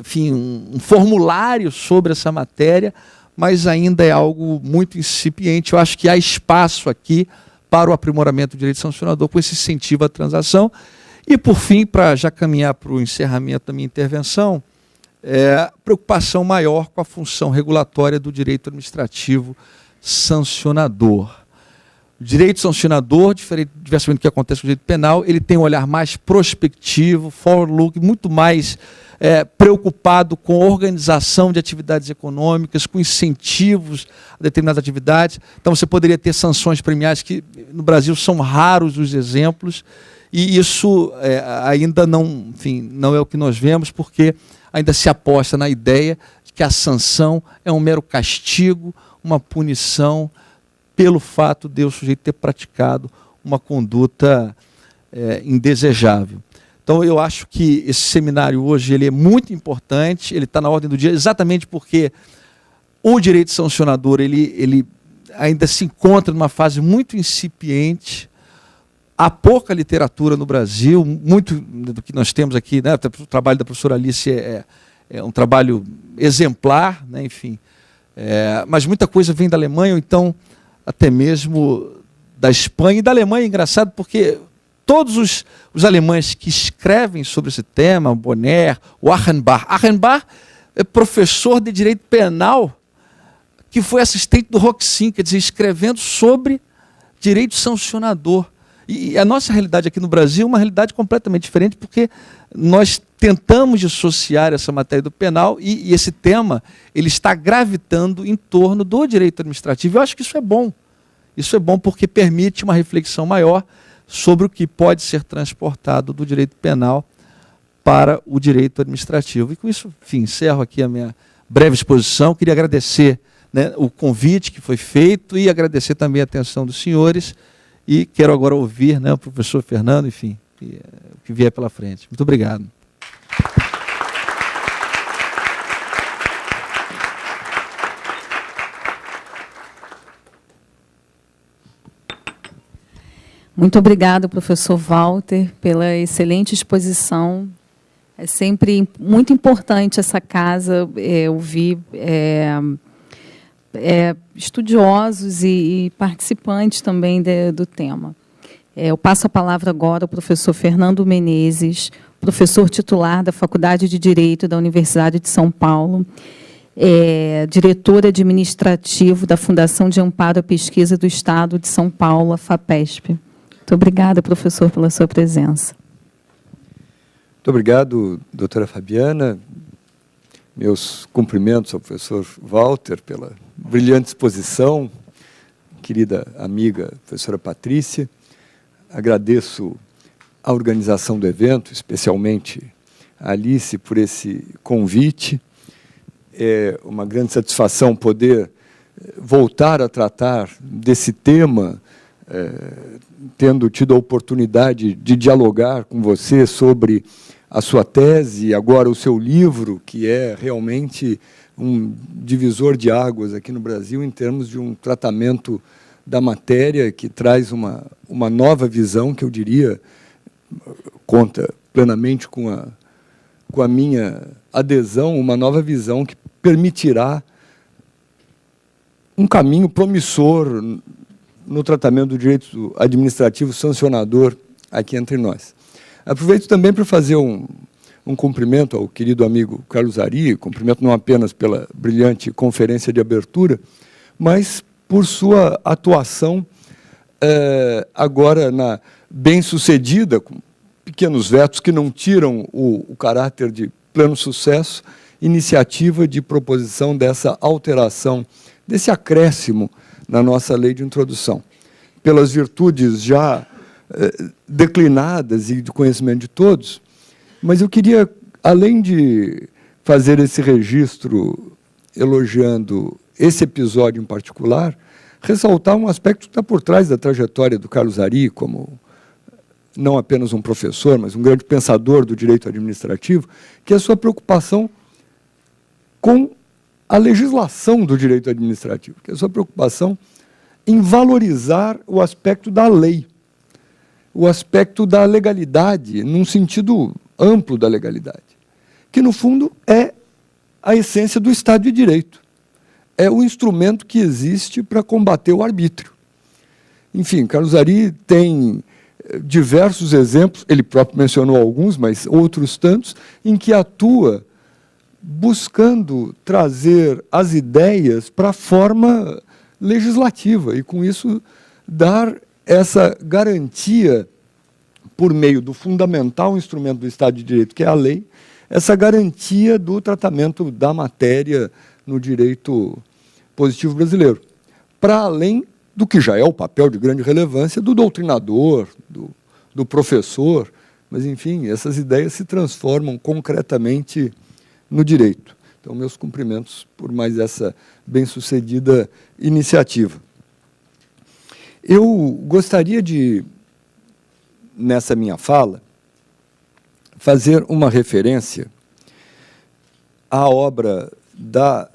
enfim, um formulário sobre essa matéria, mas ainda é algo muito incipiente. Eu acho que há espaço aqui para o aprimoramento do direito sancionador com esse incentivo à transação. E, por fim, para já caminhar para o encerramento da minha intervenção, preocupação maior com a função regulatória do direito administrativo sancionador. O direito sancionador, diversamente do que acontece com o direito penal, ele tem um olhar mais prospectivo, forward-looking, muito mais preocupado com a organização de atividades econômicas, com incentivos a determinadas atividades. Então você poderia ter sanções premiais, que no Brasil são raros os exemplos, e isso ainda não, enfim, não é o que nós vemos, porque ainda se aposta na ideia de que a sanção é um mero castigo, uma punição, pelo fato de o sujeito ter praticado uma conduta indesejável. Então, eu acho que esse seminário hoje ele é muito importante, ele está na ordem do dia, exatamente porque o direito sancionador, ainda se encontra numa fase muito incipiente. Há pouca literatura no Brasil, muito do que nós temos aqui, né, o trabalho da professora Alice é um trabalho exemplar, né, enfim, mas muita coisa vem da Alemanha, ou então até mesmo da Espanha. E da Alemanha é engraçado porque todos os alemães que escrevem sobre esse tema, o Bonner, o Achenbach é professor de direito penal que foi assistente do Roxin, quer dizer, escrevendo sobre direito sancionador. E a nossa realidade aqui no Brasil é uma realidade completamente diferente, porque nós tentamos dissociar essa matéria do penal e esse tema ele está gravitando em torno do direito administrativo. Eu acho que isso é bom. Isso é bom porque permite uma reflexão maior sobre o que pode ser transportado do direito penal para o direito administrativo. E com isso, enfim, encerro aqui a minha breve exposição. Queria agradecer, né, o convite que foi feito e agradecer também a atenção dos senhores. E quero agora ouvir, né, o professor Fernando, enfim, o que vier pela frente. Muito obrigado. Muito obrigado, professor Walter, pela excelente exposição. É sempre muito importante essa casa ouvir estudiosos e participantes também do tema. Eu passo a palavra agora ao professor Fernando Menezes, professor titular da Faculdade de Direito da Universidade de São Paulo, diretor administrativo da Fundação de Amparo à Pesquisa do Estado de São Paulo, a FAPESP. Muito obrigada, professor, pela sua presença. Muito obrigado, doutora Fabiana. Meus cumprimentos ao professor Walter pela brilhante exposição, querida amiga professora Patrícia. Agradeço a organização do evento, especialmente a Alice por esse convite. É uma grande satisfação poder voltar a tratar desse tema, tendo tido a oportunidade de dialogar com você sobre a sua tese, agora o seu livro, que é realmente um divisor de águas aqui no Brasil em termos de um tratamento da matéria que traz uma nova visão, que eu diria, conta plenamente com a minha adesão, uma nova visão que permitirá um caminho promissor no tratamento do direito administrativo sancionador aqui entre nós. Aproveito também para fazer um cumprimento ao querido amigo Carlos Ari, cumprimento não apenas pela brilhante conferência de abertura, mas por sua atuação agora bem-sucedida, com pequenos vetos que não tiram o caráter de pleno sucesso, iniciativa de proposição dessa alteração, desse acréscimo na nossa lei de introdução. Pelas virtudes já declinadas e de conhecimento de todos, mas eu queria, além de fazer esse registro elogiando esse episódio em particular, ressaltar um aspecto que está por trás da trajetória do Carlos Ari, como não apenas um professor, mas um grande pensador do direito administrativo, que é a sua preocupação com a legislação do direito administrativo, que é a sua preocupação em valorizar o aspecto da lei, o aspecto da legalidade, num sentido amplo da legalidade, que, no fundo, é a essência do Estado de Direito. É o instrumento que existe para combater o arbítrio. Enfim, Carlos Ari tem diversos exemplos, ele próprio mencionou alguns, mas outros tantos, em que atua buscando trazer as ideias para a forma legislativa e, com isso, dar essa garantia, por meio do fundamental instrumento do Estado de Direito, que é a lei, essa garantia do tratamento da matéria no direito positivo brasileiro, para além do que já é o papel de grande relevância do doutrinador, do professor, mas, enfim, essas ideias se transformam concretamente no direito. Então, meus cumprimentos por mais essa bem-sucedida iniciativa. Eu gostaria de, nessa minha fala, fazer uma referência à obra da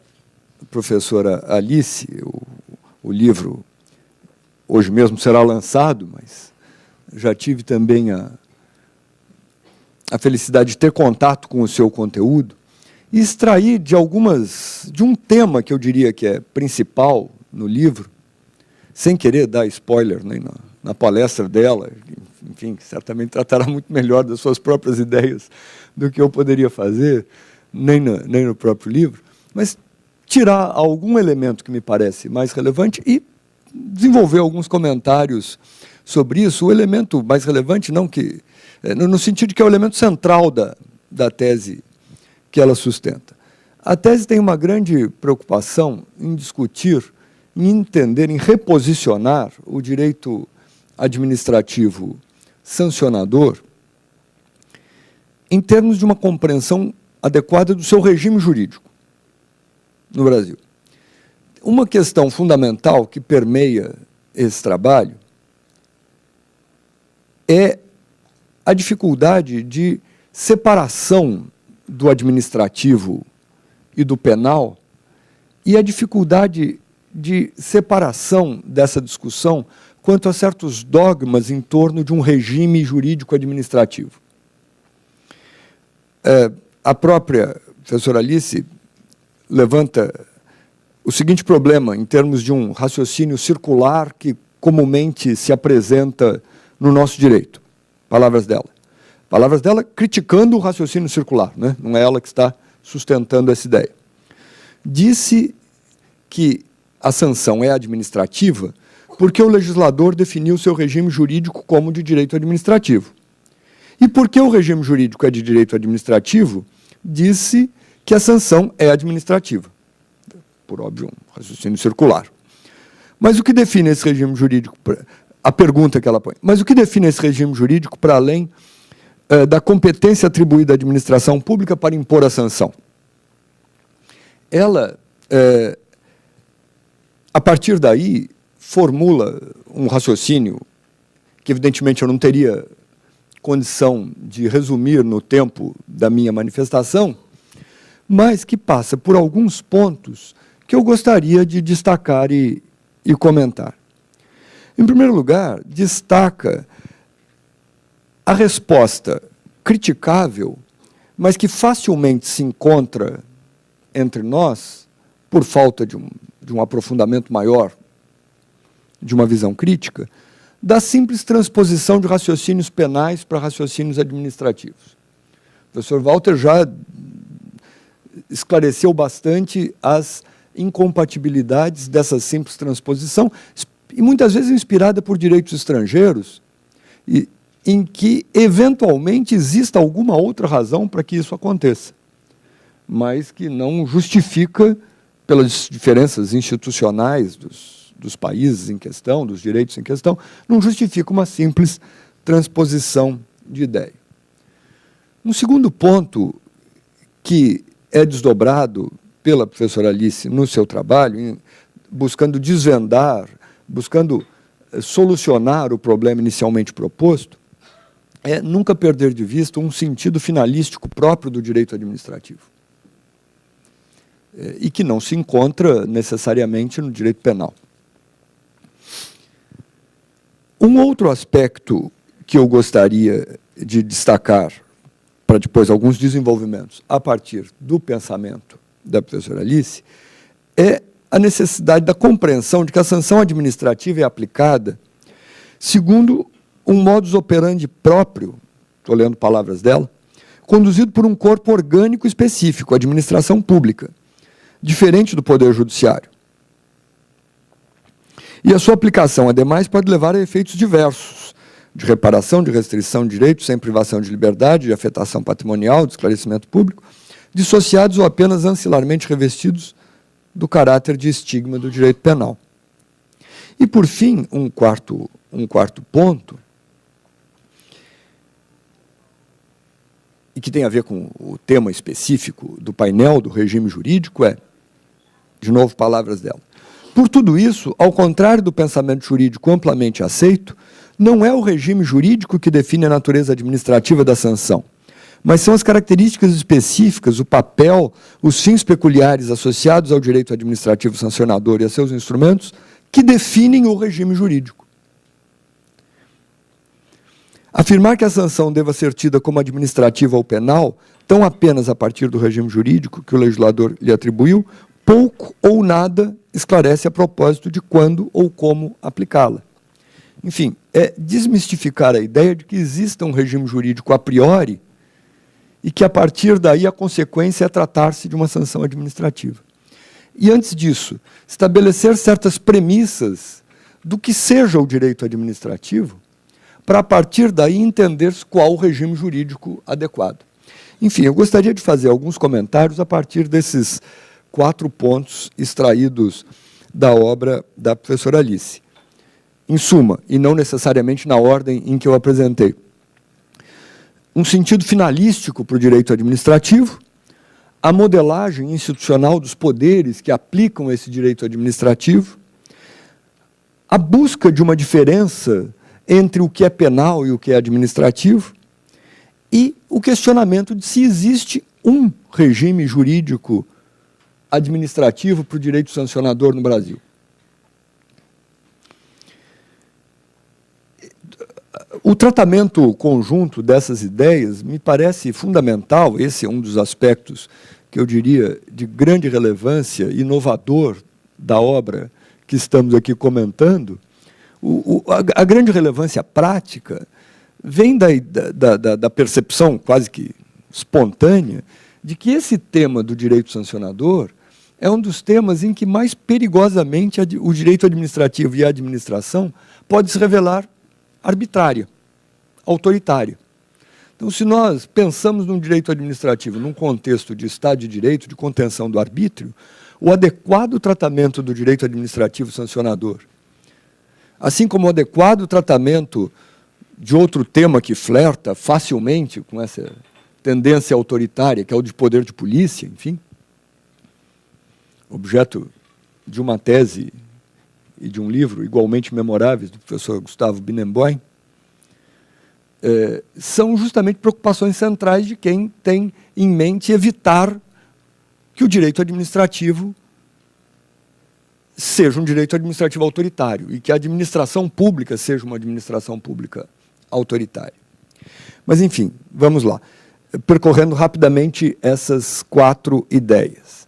professora Alice, O livro hoje mesmo será lançado, mas já tive também a felicidade de ter contato com o seu conteúdo e extrair de um tema que eu diria que é principal no livro, sem querer dar spoiler nem na palestra dela, enfim, que certamente tratará muito melhor das suas próprias ideias do que eu poderia fazer, nem no próprio livro, mas tirar algum elemento que me parece mais relevante e desenvolver alguns comentários sobre isso. O elemento mais relevante, no sentido de que é o elemento central da tese que ela sustenta. A tese tem uma grande preocupação em discutir, em entender, em reposicionar o direito administrativo sancionador em termos de uma compreensão adequada do seu regime jurídico no Brasil. Uma questão fundamental que permeia esse trabalho é a dificuldade de separação do administrativo e do penal e a dificuldade de separação dessa discussão quanto a certos dogmas em torno de um regime jurídico administrativo. A própria professora Alice levanta o seguinte problema em termos de um raciocínio circular que comumente se apresenta no nosso direito. Palavras dela criticando o raciocínio circular, né? Não é ela que está sustentando essa ideia. Disse que a sanção é administrativa porque o legislador definiu seu regime jurídico como de direito administrativo. E porque o regime jurídico é de direito administrativo, disse que a sanção é administrativa. Por óbvio, um raciocínio circular. Mas o que define esse regime jurídico? A pergunta que ela põe. Mas o que define esse regime jurídico para além da competência atribuída à administração pública para impor a sanção? Ela, a partir daí, formula um raciocínio que, evidentemente, eu não teria condição de resumir no tempo da minha manifestação, mas que passa por alguns pontos que eu gostaria de destacar e comentar. Em primeiro lugar, destaca a resposta criticável, mas que facilmente se encontra entre nós, por falta de um aprofundamento maior, de uma visão crítica, da simples transposição de raciocínios penais para raciocínios administrativos. O professor Walter já esclareceu bastante as incompatibilidades dessa simples transposição, e muitas vezes inspirada por direitos estrangeiros, e em que, eventualmente, exista alguma outra razão para que isso aconteça, mas que não justifica, pelas diferenças institucionais dos países em questão, dos direitos em questão, não justifica uma simples transposição de ideia. Um segundo ponto que é desdobrado pela professora Alice no seu trabalho, buscando desvendar, buscando solucionar o problema inicialmente proposto, é nunca perder de vista um sentido finalístico próprio do direito administrativo, e que não se encontra necessariamente no direito penal. Um outro aspecto que eu gostaria de destacar, para depois alguns desenvolvimentos a partir do pensamento da professora Alice, é a necessidade da compreensão de que a sanção administrativa é aplicada segundo um modus operandi próprio, estou lendo palavras dela, conduzido por um corpo orgânico específico, a administração pública, diferente do Poder Judiciário. E a sua aplicação, ademais, pode levar a efeitos diversos, de reparação, de restrição de direitos, sem privação de liberdade, de afetação patrimonial, de esclarecimento público, dissociados ou apenas ancilarmente revestidos do caráter de estigma do direito penal. E, por fim, um quarto ponto, e que tem a ver com o tema específico do painel do regime jurídico, é, de novo, palavras dela. Por tudo isso, ao contrário do pensamento jurídico amplamente aceito, não é o regime jurídico que define a natureza administrativa da sanção, mas são as características específicas, o papel, os fins peculiares associados ao direito administrativo sancionador e a seus instrumentos que definem o regime jurídico. Afirmar que a sanção deva ser tida como administrativa ou penal, tão apenas a partir do regime jurídico que o legislador lhe atribuiu, pouco ou nada esclarece a propósito de quando ou como aplicá-la. Enfim, é desmistificar a ideia de que exista um regime jurídico a priori e que, a partir daí, a consequência é tratar-se de uma sanção administrativa. E, antes disso, estabelecer certas premissas do que seja o direito administrativo, para, a partir daí, entender-se qual o regime jurídico adequado. Enfim, eu gostaria de fazer alguns comentários a partir desses 4 pontos extraídos da obra da professora Alice. Em suma, e não necessariamente na ordem em que eu apresentei. Um sentido finalístico para o direito administrativo, a modelagem institucional dos poderes que aplicam esse direito administrativo, a busca de uma diferença entre o que é penal e o que é administrativo, e o questionamento de se existe um regime jurídico administrativo para o direito sancionador no Brasil. O tratamento conjunto dessas ideias me parece fundamental. Esse é um dos aspectos que eu diria de grande relevância, inovador da obra que estamos aqui comentando. A grande relevância prática vem da percepção quase que espontânea de que esse tema do direito sancionador é um dos temas em que mais perigosamente o direito administrativo e a administração pode se revelar arbitrária, autoritária. Então, se nós pensamos num direito administrativo, num contexto de Estado de Direito, de contenção do arbítrio, o adequado tratamento do direito administrativo sancionador, assim como o adequado tratamento de outro tema que flerta facilmente com essa tendência autoritária, que é o de poder de polícia, enfim, objeto de uma tese e de um livro igualmente memoráveis do professor Gustavo Binnenboim, são justamente preocupações centrais de quem tem em mente evitar que o direito administrativo seja um direito administrativo autoritário e que a administração pública seja uma administração pública autoritária. Mas, enfim, vamos lá, percorrendo rapidamente essas 4 ideias.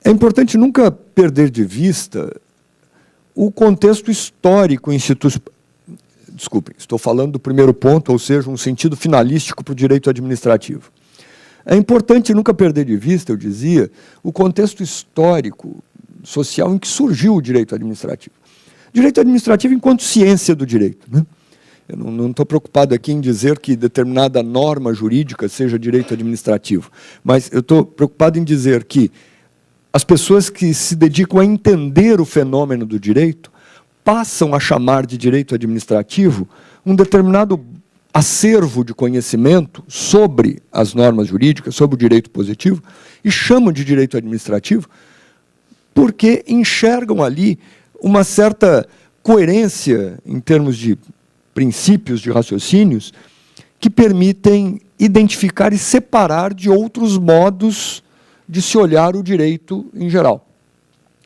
É importante nunca perder de vista o contexto histórico institucional. Desculpem, estou falando do primeiro ponto, ou seja, um sentido finalístico para o direito administrativo. É importante nunca perder de vista, eu dizia, o contexto histórico, social em que surgiu o direito administrativo. Direito administrativo enquanto ciência do direito, né? Eu não estou preocupado aqui em dizer que determinada norma jurídica seja direito administrativo, mas eu estou preocupado em dizer que as pessoas que se dedicam a entender o fenômeno do direito passam a chamar de direito administrativo um determinado acervo de conhecimento sobre as normas jurídicas, sobre o direito positivo, e chamam de direito administrativo porque enxergam ali uma certa coerência em termos de princípios, de raciocínios, que permitem identificar e separar de outros modos de se olhar o direito em geral.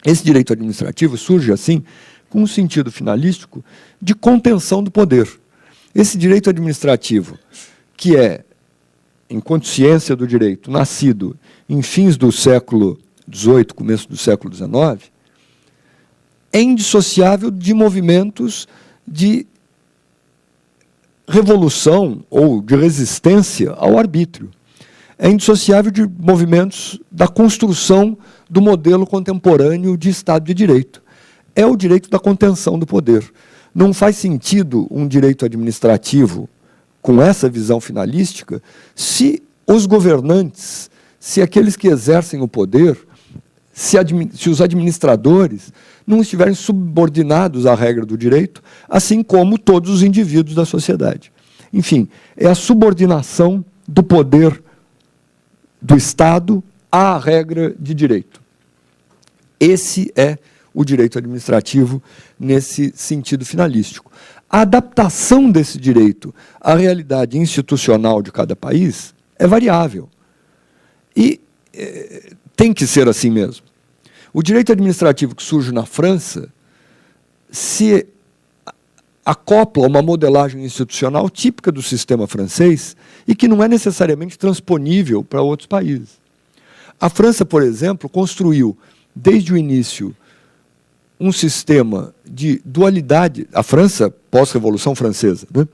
Esse direito administrativo surge, assim, com um sentido finalístico de contenção do poder. Esse direito administrativo, que é, enquanto ciência do direito, nascido em fins do século XVIII, começo do século XIX, é indissociável de movimentos de revolução ou de resistência ao arbítrio. É indissociável de movimentos da construção do modelo contemporâneo de Estado de Direito. É o direito da contenção do poder. Não faz sentido um direito administrativo com essa visão finalística se os governantes, se aqueles que exercem o poder, se os administradores não estiverem subordinados à regra do direito, assim como todos os indivíduos da sociedade. Enfim, é a subordinação do poder do Estado à regra de direito. Esse é o direito administrativo nesse sentido finalístico. A adaptação desse direito à realidade institucional de cada país é variável. E tem que ser assim mesmo. O direito administrativo que surge na França se acopla a uma modelagem institucional típica do sistema francês e que não é necessariamente transponível para outros países. A França, por exemplo, construiu, desde o início, um sistema de dualidade. A França, pós-Revolução Francesa, né,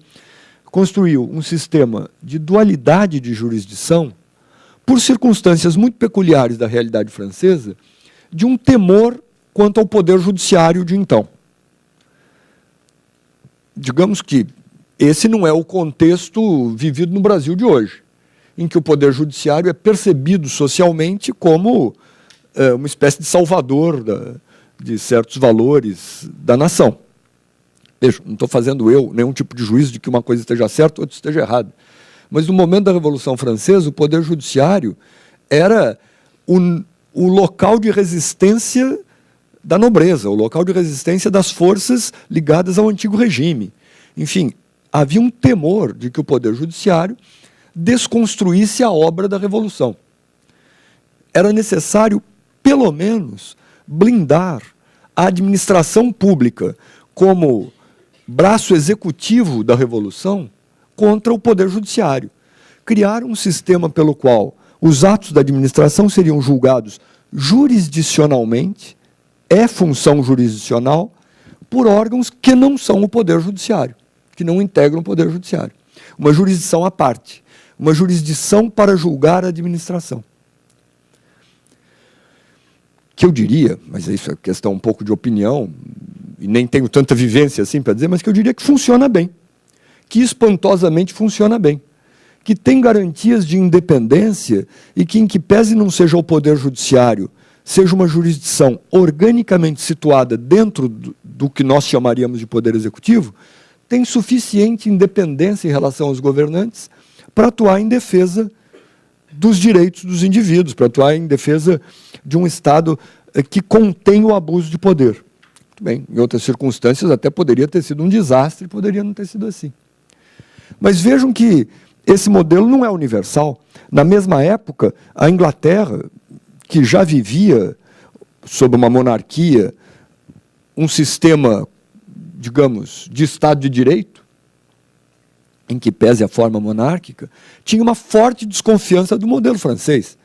construiu um sistema de dualidade de jurisdição por circunstâncias muito peculiares da realidade francesa, de um temor quanto ao poder judiciário de então. Digamos que esse não é o contexto vivido no Brasil de hoje, em que o poder judiciário é percebido socialmente como uma espécie de salvador de certos valores da nação. Veja, não estou fazendo nenhum tipo de juízo de que uma coisa esteja certa ou outra esteja errada. Mas no momento da Revolução Francesa, o poder judiciário era o local de resistência da nobreza, o local de resistência das forças ligadas ao antigo regime. Enfim, havia um temor de que o poder judiciário desconstruísse a obra da Revolução. Era necessário, pelo menos, blindar a administração pública como braço executivo da Revolução contra o poder judiciário. Criar um sistema pelo qual os atos da administração seriam julgados jurisdicionalmente, é função jurisdicional, por órgãos que não são o poder judiciário, que não integram o poder judiciário. Uma jurisdição à parte, uma jurisdição para julgar a administração. Que eu diria, mas isso é questão um pouco de opinião, e nem tenho tanta vivência assim para dizer, mas que eu diria que funciona bem, que espantosamente funciona bem, que tem garantias de independência e que, em que pese não seja o poder judiciário, seja uma jurisdição organicamente situada dentro do que nós chamaríamos de poder executivo, tem suficiente independência em relação aos governantes para atuar em defesa dos direitos dos indivíduos, para atuar em defesa de um Estado que contém o abuso de poder. Muito bem, em outras circunstâncias até poderia ter sido um desastre, poderia não ter sido assim. Mas vejam que esse modelo não é universal. Na mesma época, a Inglaterra, que já vivia sob uma monarquia, um sistema, digamos, de Estado de Direito, em que pese a forma monárquica, tinha uma forte desconfiança do modelo francês,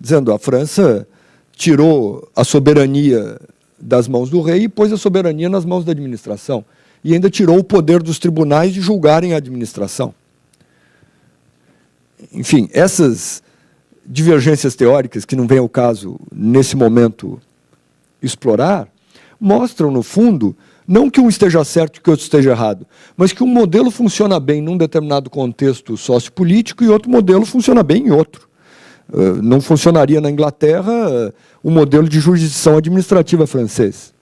dizendo a França tirou a soberania das mãos do rei e pôs a soberania nas mãos da administração, e ainda tirou o poder dos tribunais de julgarem a administração. Enfim, essas divergências teóricas, que não vem ao caso, nesse momento, explorar, mostram, no fundo, não que um esteja certo e que o outro esteja errado, mas que um modelo funciona bem num determinado contexto sociopolítico e outro modelo funciona bem em outro. Não funcionaria na Inglaterra o modelo de jurisdição administrativa francês.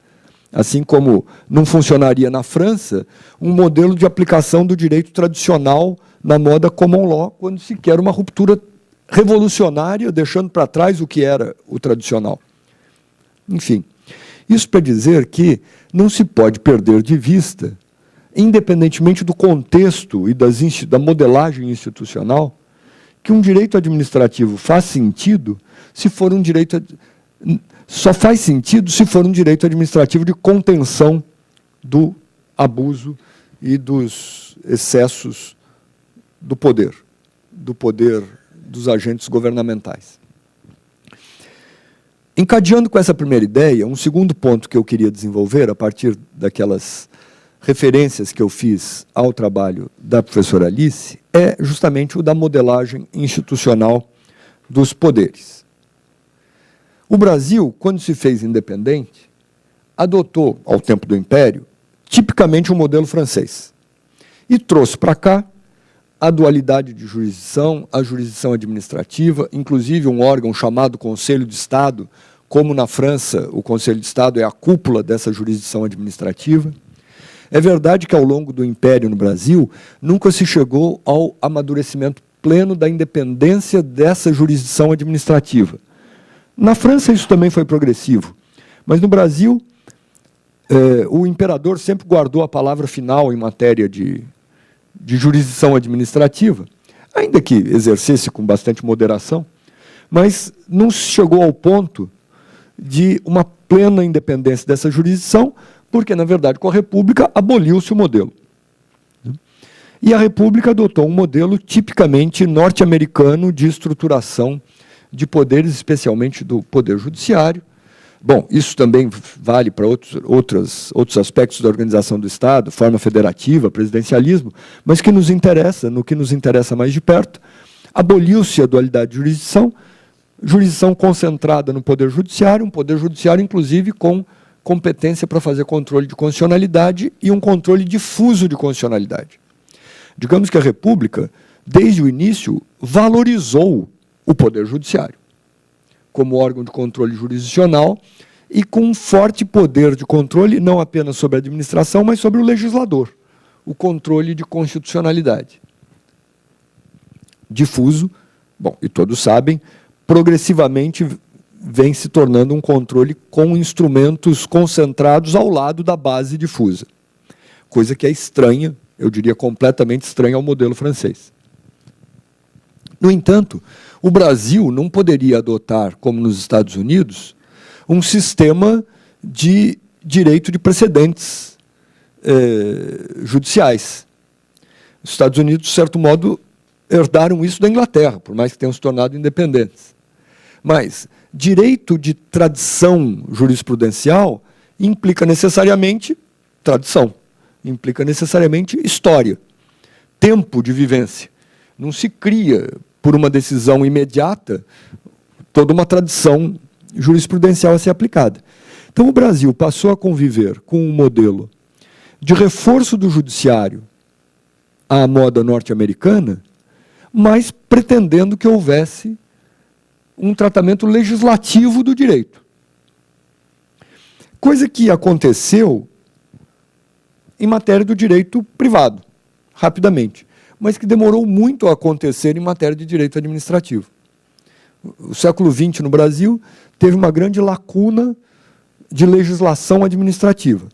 Assim como não funcionaria na França um modelo de aplicação do direito tradicional na moda common law, quando se quer uma ruptura revolucionária, deixando para trás o que era o tradicional. Enfim, isso para dizer que não se pode perder de vista, independentemente do contexto e da modelagem institucional, que um direito administrativo faz sentido se for um direito... Só faz sentido se for um direito administrativo de contenção do abuso e dos excessos do poder dos agentes governamentais. Encadeando com essa primeira ideia, um segundo ponto que eu queria desenvolver, a partir daquelas referências que eu fiz ao trabalho da professora Alice, é justamente o da modelagem institucional dos poderes. O Brasil, quando se fez independente, adotou, ao tempo do Império, tipicamente um modelo francês. E trouxe para cá a dualidade de jurisdição, a jurisdição administrativa, inclusive um órgão chamado Conselho de Estado, como na França o Conselho de Estado é a cúpula dessa jurisdição administrativa. É verdade que ao longo do Império no Brasil nunca se chegou ao amadurecimento pleno da independência dessa jurisdição administrativa. Na França isso também foi progressivo, mas no Brasil o imperador sempre guardou a palavra final em matéria de jurisdição administrativa, ainda que exercesse com bastante moderação, mas não se chegou ao ponto de uma plena independência dessa jurisdição, porque, na verdade, com a República aboliu-se o modelo. E a República adotou um modelo tipicamente norte-americano de estruturação de poderes, especialmente do Poder Judiciário. Bom, isso também vale para outros aspectos da organização do Estado, forma federativa, presidencialismo, mas que nos interessa, no que nos interessa mais de perto, aboliu-se a dualidade de jurisdição concentrada no Poder Judiciário, um Poder Judiciário, inclusive, com competência para fazer controle de constitucionalidade e um controle difuso de constitucionalidade. Digamos que a República, desde o início, valorizou o Poder Judiciário como órgão de controle jurisdicional e com um forte poder de controle, não apenas sobre a administração, mas sobre o legislador, o controle de constitucionalidade. Difuso, bom, e todos sabem, progressivamente vem se tornando um controle com instrumentos concentrados ao lado da base difusa, coisa que é estranha, eu diria completamente estranha ao modelo francês. No entanto, o Brasil não poderia adotar, como nos Estados Unidos, um sistema de direito de precedentes judiciais. Os Estados Unidos, de certo modo, herdaram isso da Inglaterra, por mais que tenham se tornado independentes. Mas direito de tradição jurisprudencial implica necessariamente tradição, implica necessariamente história, tempo de vivência. Não se cria, por uma decisão imediata, toda uma tradição jurisprudencial a ser aplicada. Então, o Brasil passou a conviver com um modelo de reforço do judiciário à moda norte-americana, mas pretendendo que houvesse um tratamento legislativo do direito. Coisa que aconteceu em matéria do direito privado, rapidamente, mas que demorou muito a acontecer em matéria de direito administrativo. O século XX no Brasil teve uma grande lacuna de legislação administrativa.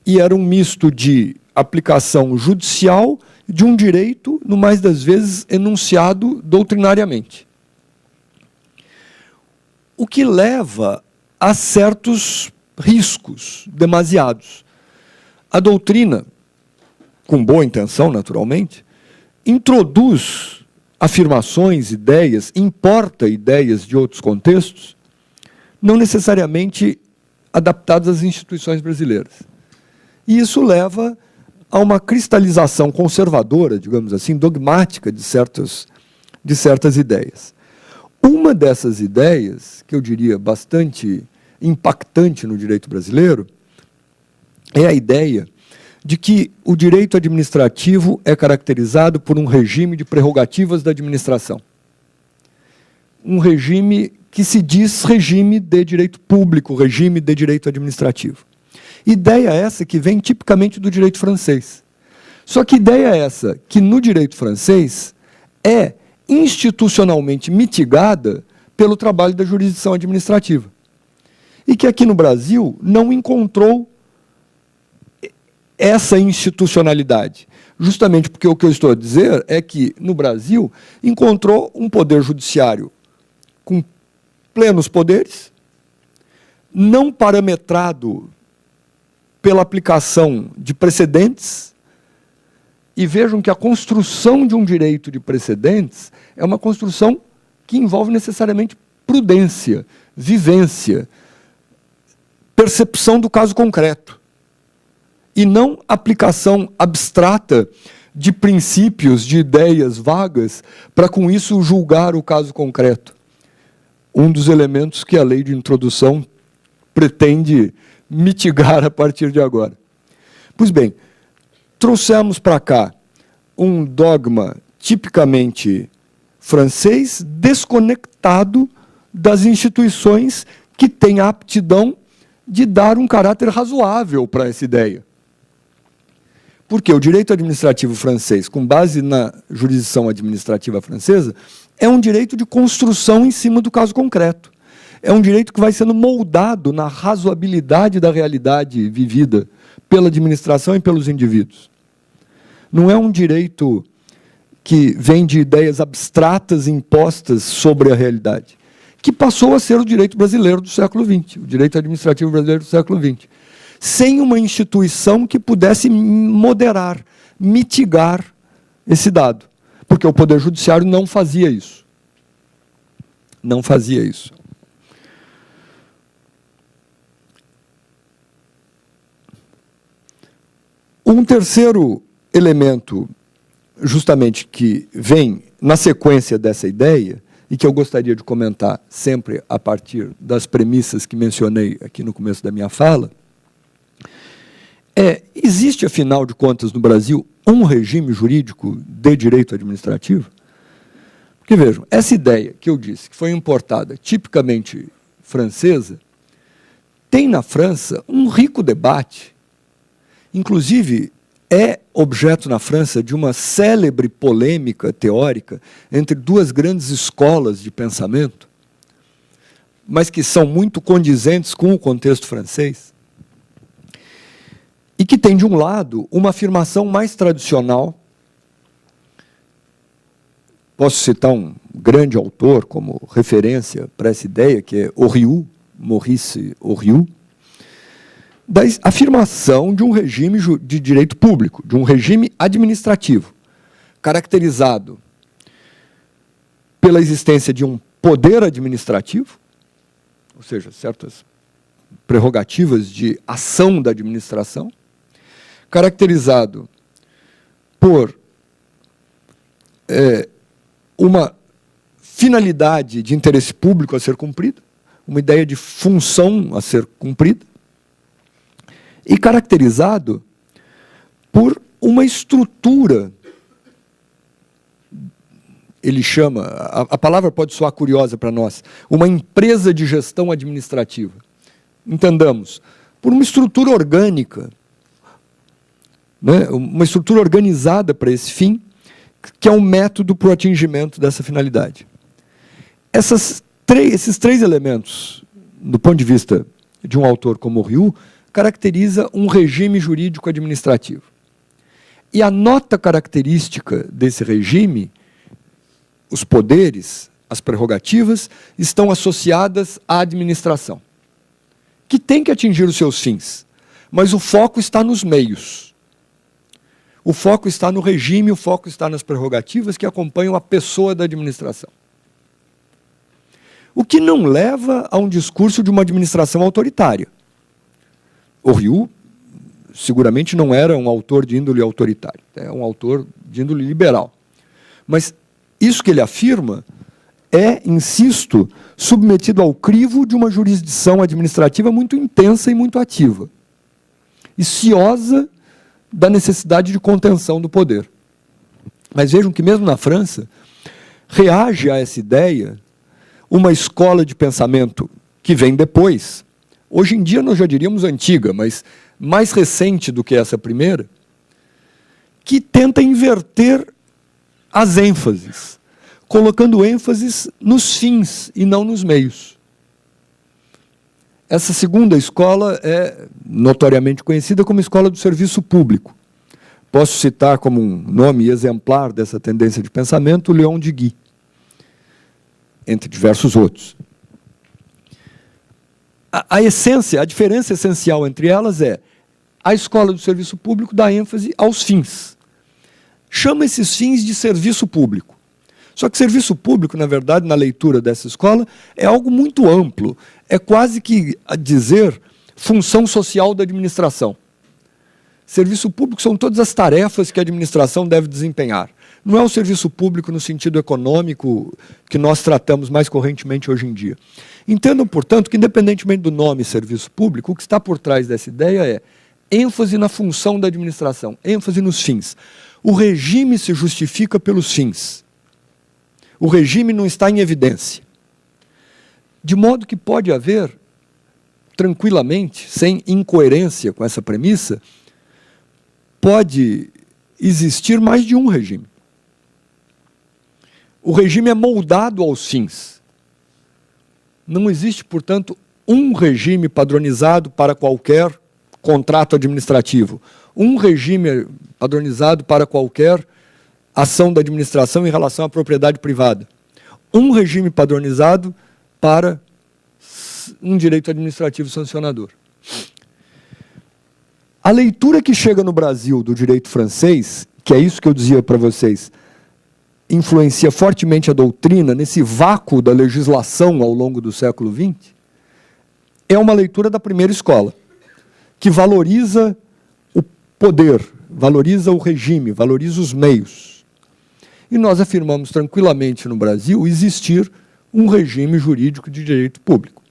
E era um misto de aplicação judicial de um direito, no mais das vezes, enunciado doutrinariamente. O que leva a certos riscos demasiados. A doutrina, com boa intenção, naturalmente, introduz afirmações, ideias, importa ideias de outros contextos, não necessariamente adaptadas às instituições brasileiras. E isso leva a uma cristalização conservadora, digamos assim, dogmática de certas ideias. Uma dessas ideias, que eu diria bastante impactante no direito brasileiro, é a ideia de que o direito administrativo é caracterizado por um regime de prerrogativas da administração. Um regime que se diz regime de direito público, regime de direito administrativo. Ideia essa que vem tipicamente do direito francês. Só que ideia essa que no direito francês é institucionalmente mitigada pelo trabalho da jurisdição administrativa. E que aqui no Brasil não encontrou essa institucionalidade. Justamente porque o que eu estou a dizer é que, no Brasil, encontrou um poder judiciário com plenos poderes, não parametrado pela aplicação de precedentes, e vejam que a construção de um direito de precedentes é uma construção que envolve necessariamente prudência, vivência, percepção do caso concreto, e não aplicação abstrata de princípios, de ideias vagas, para com isso julgar o caso concreto. Um dos elementos que a lei de introdução pretende mitigar a partir de agora. Pois bem, trouxemos para cá um dogma tipicamente francês, desconectado das instituições que têm a aptidão de dar um caráter razoável para essa ideia. Porque o direito administrativo francês, com base na jurisdição administrativa francesa, é um direito de construção em cima do caso concreto. É um direito que vai sendo moldado na razoabilidade da realidade vivida pela administração e pelos indivíduos. Não é um direito que vem de ideias abstratas impostas sobre a realidade. que passou a ser o direito brasileiro do século XX, o direito administrativo brasileiro do século XX, sem uma instituição que pudesse moderar, mitigar esse dado, porque o Poder Judiciário não fazia isso. Não fazia isso. Um terceiro elemento, justamente, que vem na sequência dessa ideia, e que eu gostaria de comentar sempre a partir das premissas que mencionei aqui no começo da minha fala, existe, afinal de contas, no Brasil, um regime jurídico de direito administrativo? Porque, vejam, essa ideia que eu disse, que foi importada tipicamente francesa, tem na França um rico debate. Inclusive, é objeto na França de uma célebre polêmica teórica entre duas grandes escolas de pensamento, mas que são muito condizentes com o contexto francês, e que tem, de um lado, uma afirmação mais tradicional. Posso citar um grande autor como referência para essa ideia, que é Oriou, Maurice Oriou, da afirmação de um regime de direito público, de um regime administrativo, caracterizado pela existência de um poder administrativo, ou seja, certas prerrogativas de ação da administração, caracterizado por uma finalidade de interesse público a ser cumprida, uma ideia de função a ser cumprida, e caracterizado por uma estrutura. Ele chama, a palavra pode soar curiosa para nós, uma empresa de gestão administrativa. Entendamos, por uma estrutura orgânica, né, uma estrutura organizada para esse fim, que é um método para o atingimento dessa finalidade. Esses três elementos, do ponto de vista de um autor como Oriou, caracteriza um regime jurídico administrativo. E a nota característica desse regime, os poderes, as prerrogativas, estão associadas à administração, que tem que atingir os seus fins, mas o foco está nos meios. O foco está no regime, o foco está nas prerrogativas que acompanham a pessoa da administração. O que não leva a um discurso de uma administração autoritária. Oriou seguramente não era um autor de índole autoritária, é um autor de índole liberal. Mas isso que ele afirma é, insisto, submetido ao crivo de uma jurisdição administrativa muito intensa e muito ativa, e ciosa da necessidade de contenção do poder. Mas vejam que mesmo na França, reage a essa ideia uma escola de pensamento que vem depois. Hoje em dia nós já diríamos antiga, mas mais recente do que essa primeira, que tenta inverter as ênfases, colocando ênfases nos fins e não nos meios. Essa segunda escola é notoriamente conhecida como escola do serviço público. Posso citar como um nome exemplar dessa tendência de pensamento Leon Duguay, entre diversos outros. A essência, a diferença essencial entre elas é a escola do serviço público dá ênfase aos fins. Chama esses fins de serviço público. Só que serviço público, na verdade, na leitura dessa escola, é algo muito amplo. É quase que a dizer função social da administração. Serviço público são todas as tarefas que a administração deve desempenhar. Não é o serviço público no sentido econômico que nós tratamos mais correntemente hoje em dia. Entendam, portanto, que independentemente do nome serviço público, o que está por trás dessa ideia é ênfase na função da administração, ênfase nos fins. O regime se justifica pelos fins. O regime não está em evidência. De modo que pode haver, tranquilamente, sem incoerência com essa premissa, pode existir mais de um regime. O regime é moldado aos fins. Não existe, portanto, um regime padronizado para qualquer contrato administrativo, um regime padronizado para qualquer ação da administração em relação à propriedade privada, um regime padronizado para um direito administrativo sancionador. A leitura que chega no Brasil do direito francês, que é isso que eu dizia para vocês, influencia fortemente a doutrina nesse vácuo da legislação ao longo do século XX, é uma leitura da primeira escola, que valoriza o poder, valoriza o regime, valoriza os meios. E nós afirmamos tranquilamente no Brasil existir um regime jurídico de direito público.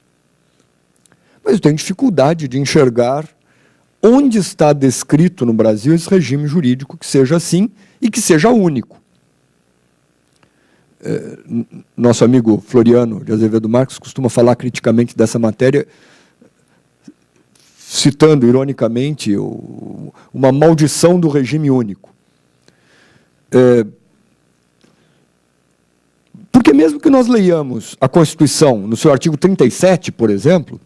Mas eu tenho dificuldade de enxergar onde está descrito no Brasil esse regime jurídico que seja assim e que seja único. Nosso amigo Floriano de Azevedo Marques costuma falar criticamente dessa matéria, citando ironicamente uma maldição do regime único. Porque mesmo que nós leiamos a Constituição no seu artigo 37, por exemplo,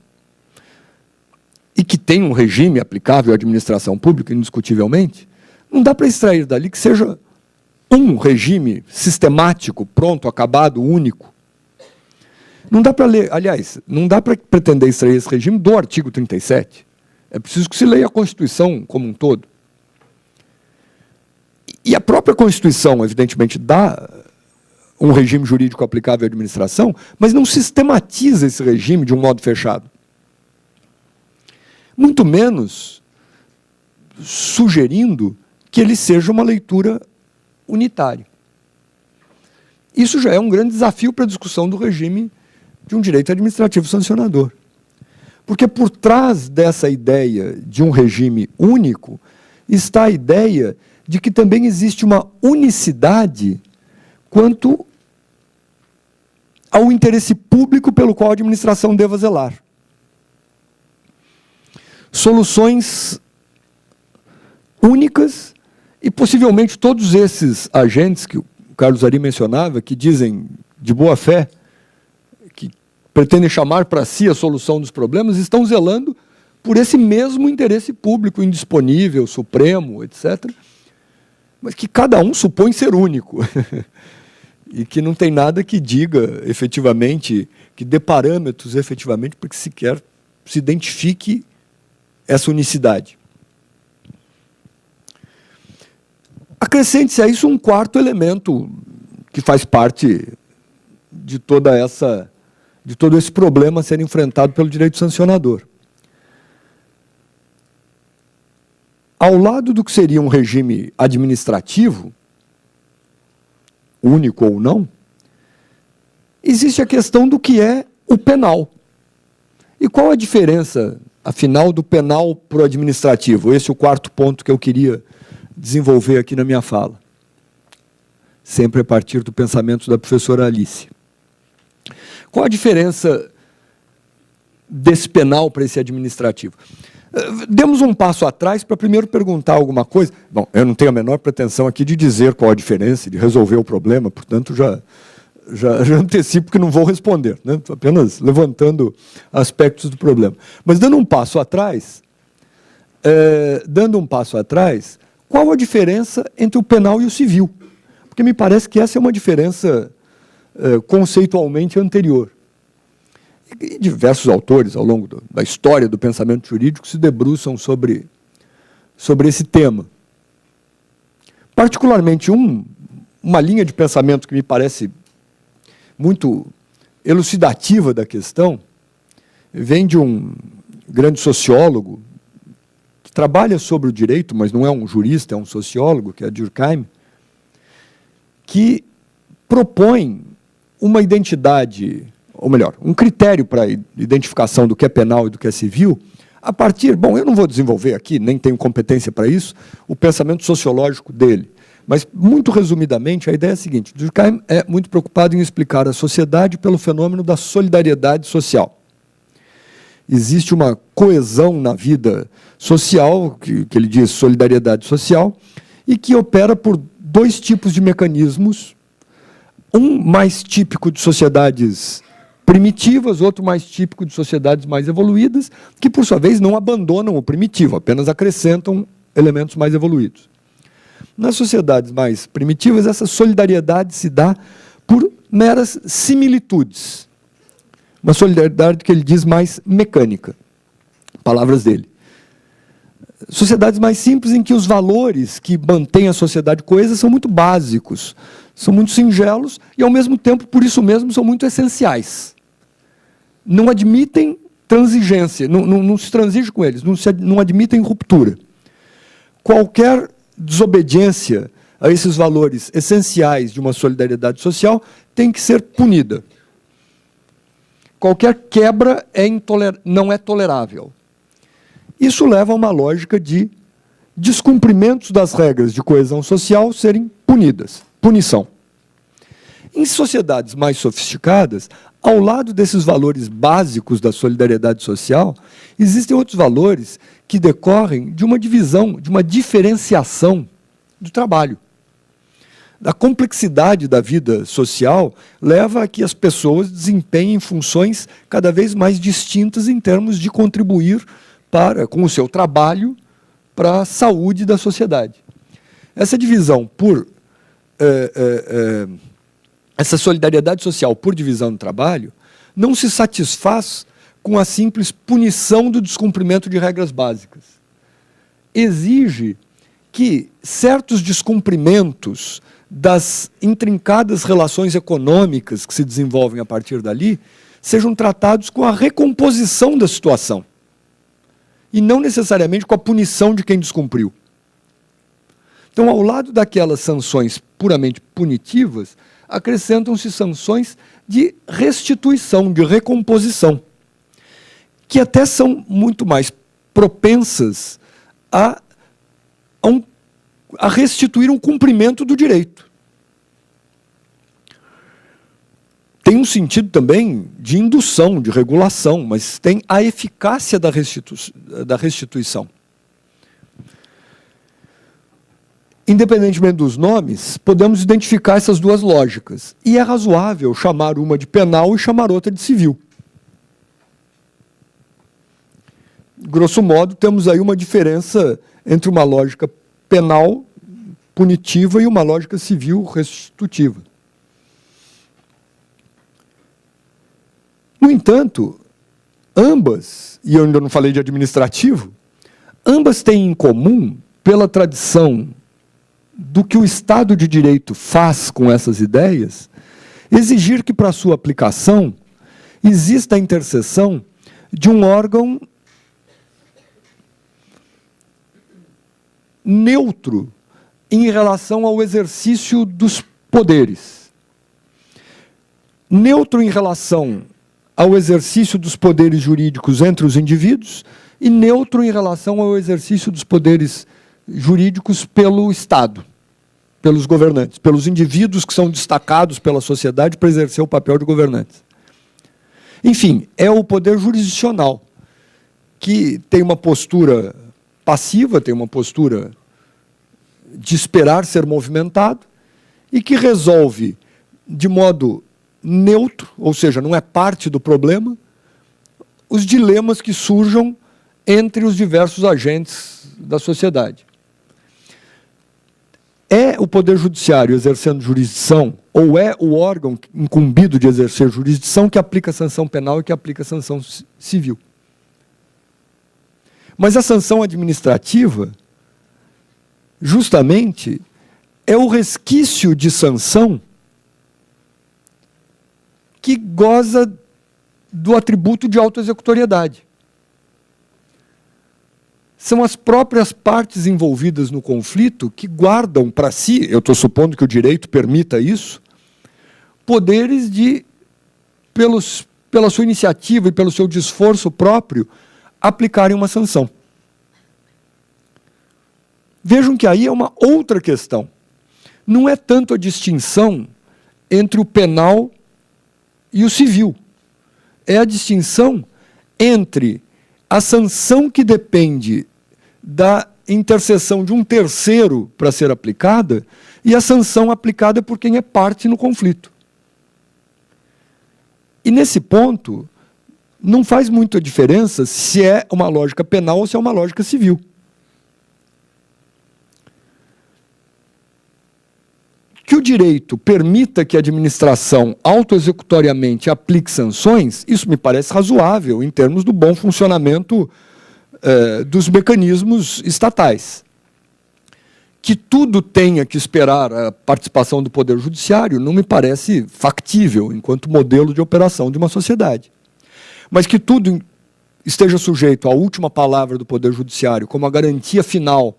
e que tem um regime aplicável à administração pública, indiscutivelmente, não dá para extrair dali que seja um regime sistemático, pronto, acabado, único. Não dá para ler, aliás, não dá para pretender extrair esse regime do artigo 37. É preciso que se leia a Constituição como um todo. E a própria Constituição, evidentemente, dá um regime jurídico aplicável à administração, mas não sistematiza esse regime de um modo fechado. Muito menos sugerindo que ele seja uma leitura unitária. Isso já é um grande desafio para a discussão do regime de um direito administrativo sancionador. Porque por trás dessa ideia de um regime único está a ideia de que também existe uma unicidade quanto ao interesse público pelo qual a administração deva zelar. Soluções únicas e possivelmente todos esses agentes que o Carlos Ari mencionava, que dizem de boa fé, que pretendem chamar para si a solução dos problemas, estão zelando por esse mesmo interesse público indisponível, supremo, etc., mas que cada um supõe ser único e que não tem nada que diga efetivamente, que dê parâmetros efetivamente para que sequer se identifique essa unicidade. Acrescente-se a isso um quarto elemento que faz parte de todo esse problema a ser enfrentado pelo direito sancionador. Ao lado do que seria um regime administrativo, único ou não, existe a questão do que é o penal. E qual a diferença, afinal, do penal para o administrativo? Esse é o quarto ponto que eu queria desenvolver aqui na minha fala. Sempre a partir do pensamento da professora Alice. Qual a diferença desse penal para esse administrativo? Demos um passo atrás para primeiro perguntar alguma coisa. Bom, eu não tenho a menor pretensão aqui de dizer qual a diferença, de resolver o problema, portanto já antecipo que não vou responder, né? Estou apenas levantando aspectos do problema. Mas dando um passo atrás, qual a diferença entre o penal e o civil? Porque me parece que essa é uma diferença conceitualmente anterior. E diversos autores, ao longo da história do pensamento jurídico, se debruçam sobre esse tema. Particularmente, uma linha de pensamento que me parece muito elucidativa da questão vem de um grande sociólogo que trabalha sobre o direito, mas não é um jurista, é um sociólogo, que é Durkheim, que propõe uma identidade, ou melhor, um critério para a identificação do que é penal e do que é civil, a partir, bom, eu não vou desenvolver aqui, nem tenho competência para isso, o pensamento sociológico dele. Mas, muito resumidamente, a ideia é a seguinte: Durkheim é muito preocupado em explicar a sociedade pelo fenômeno da solidariedade social. Existe uma coesão na vida social, que ele diz solidariedade social, e que opera por dois tipos de mecanismos, um mais típico de sociedades primitivas, outro mais típico de sociedades mais evoluídas, que, por sua vez, não abandonam o primitivo, apenas acrescentam elementos mais evoluídos. Nas sociedades mais primitivas, essa solidariedade se dá por meras similitudes. uma solidariedade que ele diz mais mecânica. Palavras dele. Sociedades mais simples em que os valores que mantêm a sociedade coesa são muito básicos, são muito singelos e, ao mesmo tempo, por isso mesmo, são muito essenciais. Não admitem transigência, não se transige com eles, não admitem ruptura. Qualquer desobediência a esses valores essenciais de uma solidariedade social tem que ser punida. Qualquer quebra não é tolerável. Isso leva a uma lógica de descumprimentos das regras de coesão social serem punidas. Punição. Em sociedades mais sofisticadas, ao lado desses valores básicos da solidariedade social, existem outros valores que decorrem de uma divisão, de uma diferenciação do trabalho. A complexidade da vida social leva a que as pessoas desempenhem funções cada vez mais distintas em termos de contribuir com o seu trabalho para a saúde da sociedade. Essa divisão essa solidariedade social por divisão do trabalho não se satisfaz com a simples punição do descumprimento de regras básicas. Exige que certos descumprimentos das intrincadas relações econômicas que se desenvolvem a partir dali sejam tratados com a recomposição da situação e não necessariamente com a punição de quem descumpriu. Então, ao lado daquelas sanções puramente punitivas, acrescentam-se sanções de restituição, de recomposição, que até são muito mais propensas a restituir um cumprimento do direito. Tem um sentido também de indução, de regulação, mas tem a eficácia da restituição. Independentemente dos nomes, podemos identificar essas duas lógicas. E é razoável chamar uma de penal e chamar outra de civil. Grosso modo, temos aí uma diferença entre uma lógica penal, punitiva, e uma lógica civil, restitutiva. No entanto, ambas, e eu ainda não falei de administrativo, ambas têm em comum, pela tradição do que o Estado de Direito faz com essas ideias, exigir que, para sua aplicação, exista a intercessão de um órgão neutro em relação ao exercício dos poderes. Neutro em relação ao exercício dos poderes jurídicos entre os indivíduos e neutro em relação ao exercício dos poderes jurídicos pelo Estado, pelos governantes, pelos indivíduos que são destacados pela sociedade para exercer o papel de governantes. Enfim, é o poder jurisdicional, que tem uma postura passiva, tem uma postura de esperar ser movimentado, e que resolve de modo neutro, ou seja, não é parte do problema, os dilemas que surjam entre os diversos agentes da sociedade. É o Poder Judiciário exercendo jurisdição, ou é o órgão incumbido de exercer jurisdição que aplica a sanção penal e que aplica a sanção civil. Mas a sanção administrativa, justamente, é o resquício de sanção que goza do atributo de autoexecutoriedade. São as próprias partes envolvidas no conflito que guardam para si, eu estou supondo que o direito permita isso, poderes de, pela sua iniciativa e pelo seu esforço próprio, aplicarem uma sanção. Vejam que aí é uma outra questão. Não é tanto a distinção entre o penal e o civil. É a distinção entre a sanção que depende da intercessão de um terceiro para ser aplicada e a sanção aplicada por quem é parte no conflito. E nesse ponto, não faz muita diferença se é uma lógica penal ou se é uma lógica civil. que o direito permita que a administração autoexecutoriamente aplique sanções, isso me parece razoável em termos do bom funcionamento dos mecanismos estatais. Que tudo tenha que esperar a participação do Poder Judiciário não me parece factível enquanto modelo de operação de uma sociedade. Mas que tudo esteja sujeito à última palavra do Poder Judiciário como a garantia final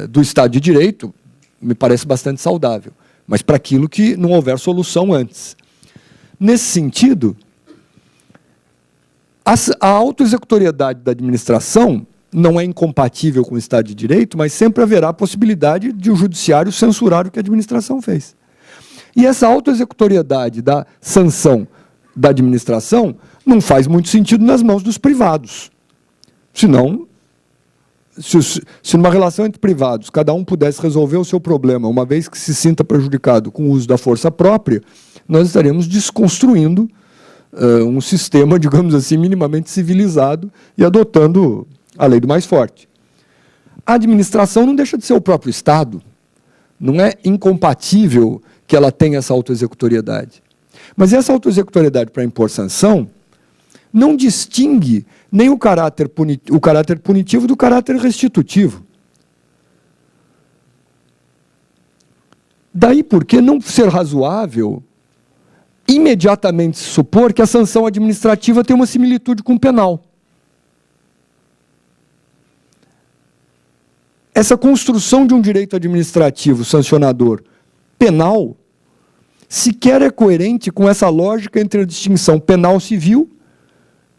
do Estado de Direito, me parece bastante saudável, mas para aquilo que não houver solução antes. Nesse sentido, a autoexecutoriedade da administração não é incompatível com o Estado de Direito, mas sempre haverá a possibilidade de o Judiciário censurar o que a administração fez. E essa autoexecutoriedade da sanção da administração não faz muito sentido nas mãos dos privados. Senão, se numa relação entre privados cada um pudesse resolver o seu problema, uma vez que se sinta prejudicado com o uso da força própria, nós estaríamos desconstruindo um sistema, digamos assim, minimamente civilizado e adotando a lei do mais forte. A administração não deixa de ser o próprio Estado. Não é incompatível que ela tenha essa autoexecutoriedade. Mas essa autoexecutoriedade para impor sanção não distingue nem o caráter punitivo do caráter restitutivo. Daí porque não ser razoável imediatamente supor que a sanção administrativa tem uma similitude com o penal. Essa construção de um direito administrativo sancionador penal sequer é coerente com essa lógica entre a distinção penal-civil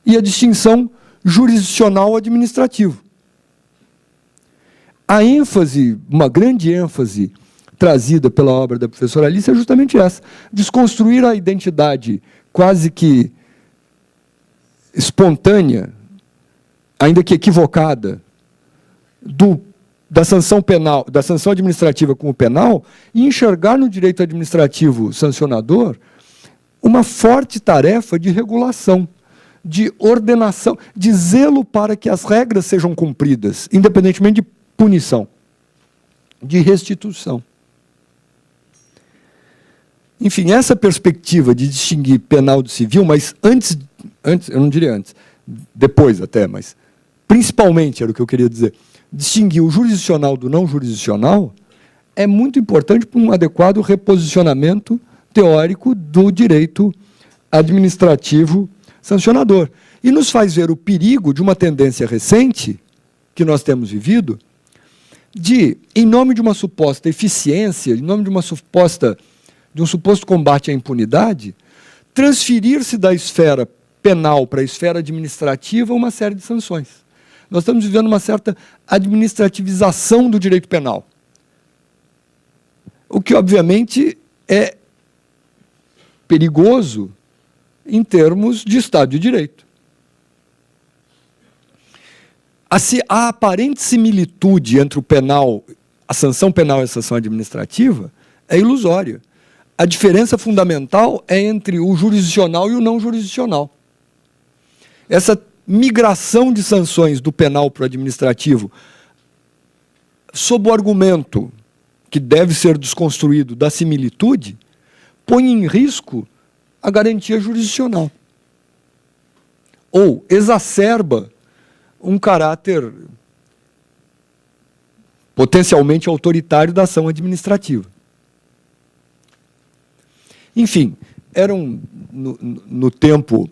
e a distinção jurisdicional-administrativa. A ênfase, uma grande ênfase trazida pela obra da professora Alice é justamente essa, desconstruir a identidade quase que espontânea, ainda que equivocada, da sanção penal, da sanção administrativa como penal, e enxergar no direito administrativo sancionador uma forte tarefa de regulação, de ordenação, de zelo para que as regras sejam cumpridas, independentemente de punição, de restituição. Enfim, essa perspectiva de distinguir penal do civil, mas antes, eu não diria antes, depois até, mas principalmente era o que eu queria dizer, distinguir o jurisdicional do não jurisdicional é muito importante para um adequado reposicionamento teórico do direito administrativo sancionador. E nos faz ver o perigo de uma tendência recente que nós temos vivido de, em nome de uma suposta eficiência, em nome de um suposto combate à impunidade, transferir-se da esfera penal para a esfera administrativa uma série de sanções. Nós estamos vivendo uma certa administrativização do direito penal. O que, obviamente, é perigoso em termos de Estado de Direito. A aparente similitude entre o penal, a sanção penal e a sanção administrativa é ilusória. A diferença fundamental é entre o jurisdicional e o não jurisdicional. Essa migração de sanções do penal para o administrativo, sob o argumento que deve ser desconstruído da similitude, põe em risco a garantia jurisdicional. Ou exacerba um caráter potencialmente autoritário da ação administrativa. Enfim, no tempo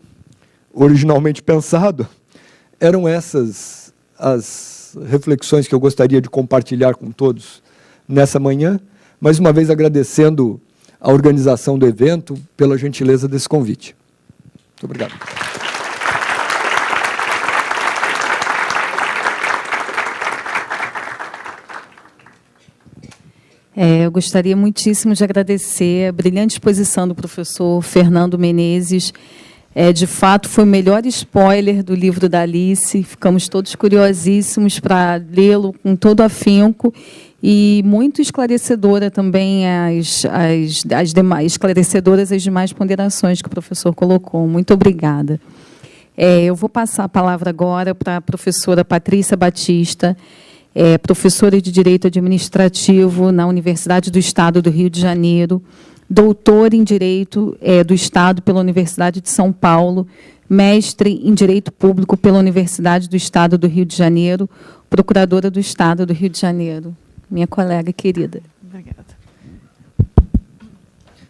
originalmente pensado, eram essas as reflexões que eu gostaria de compartilhar com todos nessa manhã, mais uma vez agradecendo a organização do evento pela gentileza desse convite. Muito obrigado. Eu gostaria muitíssimo de agradecer a brilhante exposição do professor Fernando Menezes. De fato, foi o melhor spoiler do livro da Alice. Ficamos todos curiosíssimos para lê-lo com todo afinco e muito esclarecedora também as demais, esclarecedoras as demais ponderações que o professor colocou. Muito obrigada. Eu vou passar a palavra agora para a professora Patrícia Batista. é professora de Direito Administrativo na Universidade do Estado do Rio de Janeiro, doutora em Direito do Estado pela Universidade de São Paulo, mestre em Direito Público pela Universidade do Estado do Rio de Janeiro, procuradora do Estado do Rio de Janeiro. Minha colega querida. Obrigada.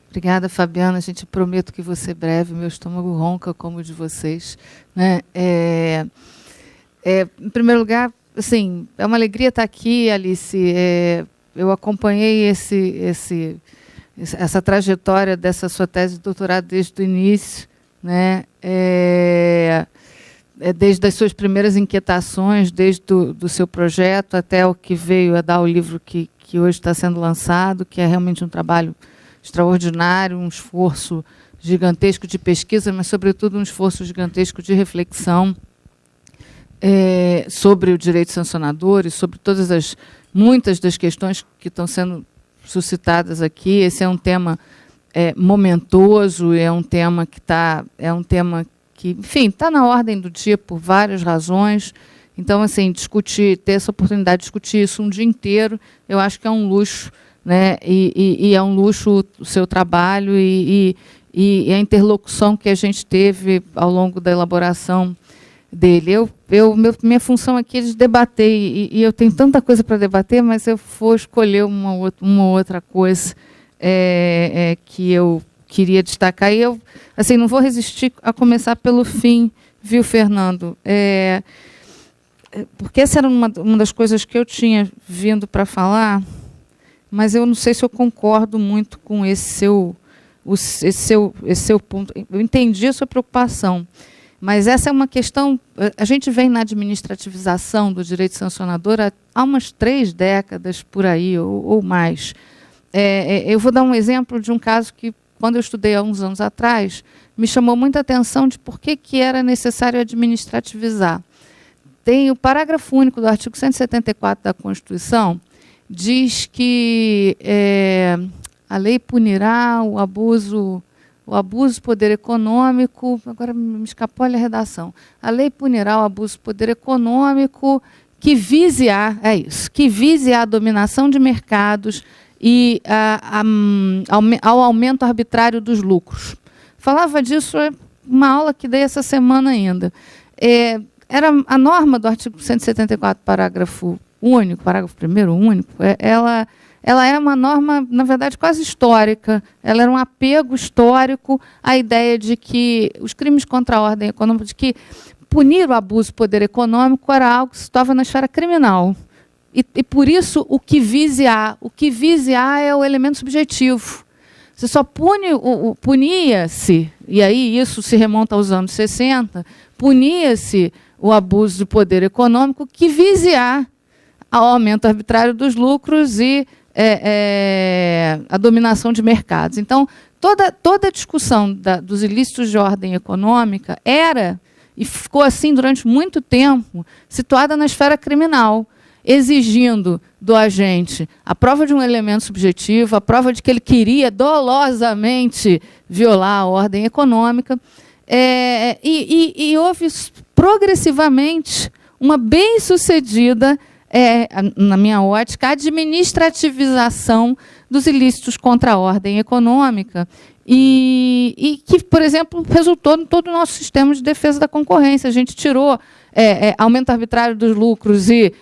Obrigada, Fabiana. A gente prometo que vou ser breve. Meu estômago ronca como o de vocês, né? Em primeiro lugar, assim, é uma alegria estar aqui, Alice. Eu acompanhei essa trajetória dessa sua tese de doutorado desde o início, né? Desde as suas primeiras inquietações, desde do seu projeto até o que veio a dar o livro que hoje está sendo lançado, que é realmente um trabalho extraordinário, um esforço gigantesco de pesquisa, mas, sobretudo, um esforço gigantesco de reflexão sobre o direito sancionador e sobre muitas das questões que estão sendo suscitadas aqui. Esse é um tema momentoso, é um tema que, enfim, está na ordem do dia por várias razões. Então, assim, ter essa oportunidade de discutir isso um dia inteiro, eu acho que é um luxo, né? E é um luxo o seu trabalho e a interlocução que a gente teve ao longo da elaboração dele. Minha função aqui é de debater, e eu tenho tanta coisa para debater, mas eu vou escolher uma outra coisa que eu queria destacar. E eu, assim, não vou resistir a começar pelo fim, viu, Fernando? Porque essa era uma das coisas que eu tinha vindo para falar, mas eu não sei se eu concordo muito com esse seu ponto. Eu entendi a sua preocupação, mas essa é uma questão. A gente vem na administrativização do direito sancionador há umas 3 décadas por aí, ou mais. Eu vou dar um exemplo de um caso que, quando eu estudei há uns anos atrás, me chamou muita atenção de por que era necessário administrativizar. Tem o parágrafo único do artigo 174 da Constituição, diz que a lei punirá o abuso do poder econômico. Agora me escapou a redação. A lei punirá o abuso do poder econômico que vise a dominação de mercados e ao aumento arbitrário dos lucros. Falava disso uma aula que dei essa semana ainda. Era a norma do artigo 174, parágrafo único, parágrafo 1º único, ela é uma norma, na verdade, quase histórica. Ela era um apego histórico à ideia de que os crimes contra a ordem econômica, de que punir o abuso do poder econômico era algo que se estava na esfera criminal. E por isso, o que vise a é o elemento subjetivo. Você só punia-se, e aí isso se remonta aos anos 60, punia-se o abuso do poder econômico que vise ao aumento arbitrário dos lucros e a dominação de mercados. Então, toda a discussão dos ilícitos de ordem econômica era, e ficou assim durante muito tempo, situada na esfera criminal, exigindo do agente a prova de um elemento subjetivo, a prova de que ele queria dolosamente violar a ordem econômica, e houve progressivamente uma bem-sucedida, na minha ótica, administrativização dos ilícitos contra a ordem econômica, e que, por exemplo, resultou em todo o nosso sistema de defesa da concorrência. A gente tirou aumento arbitrário dos lucros e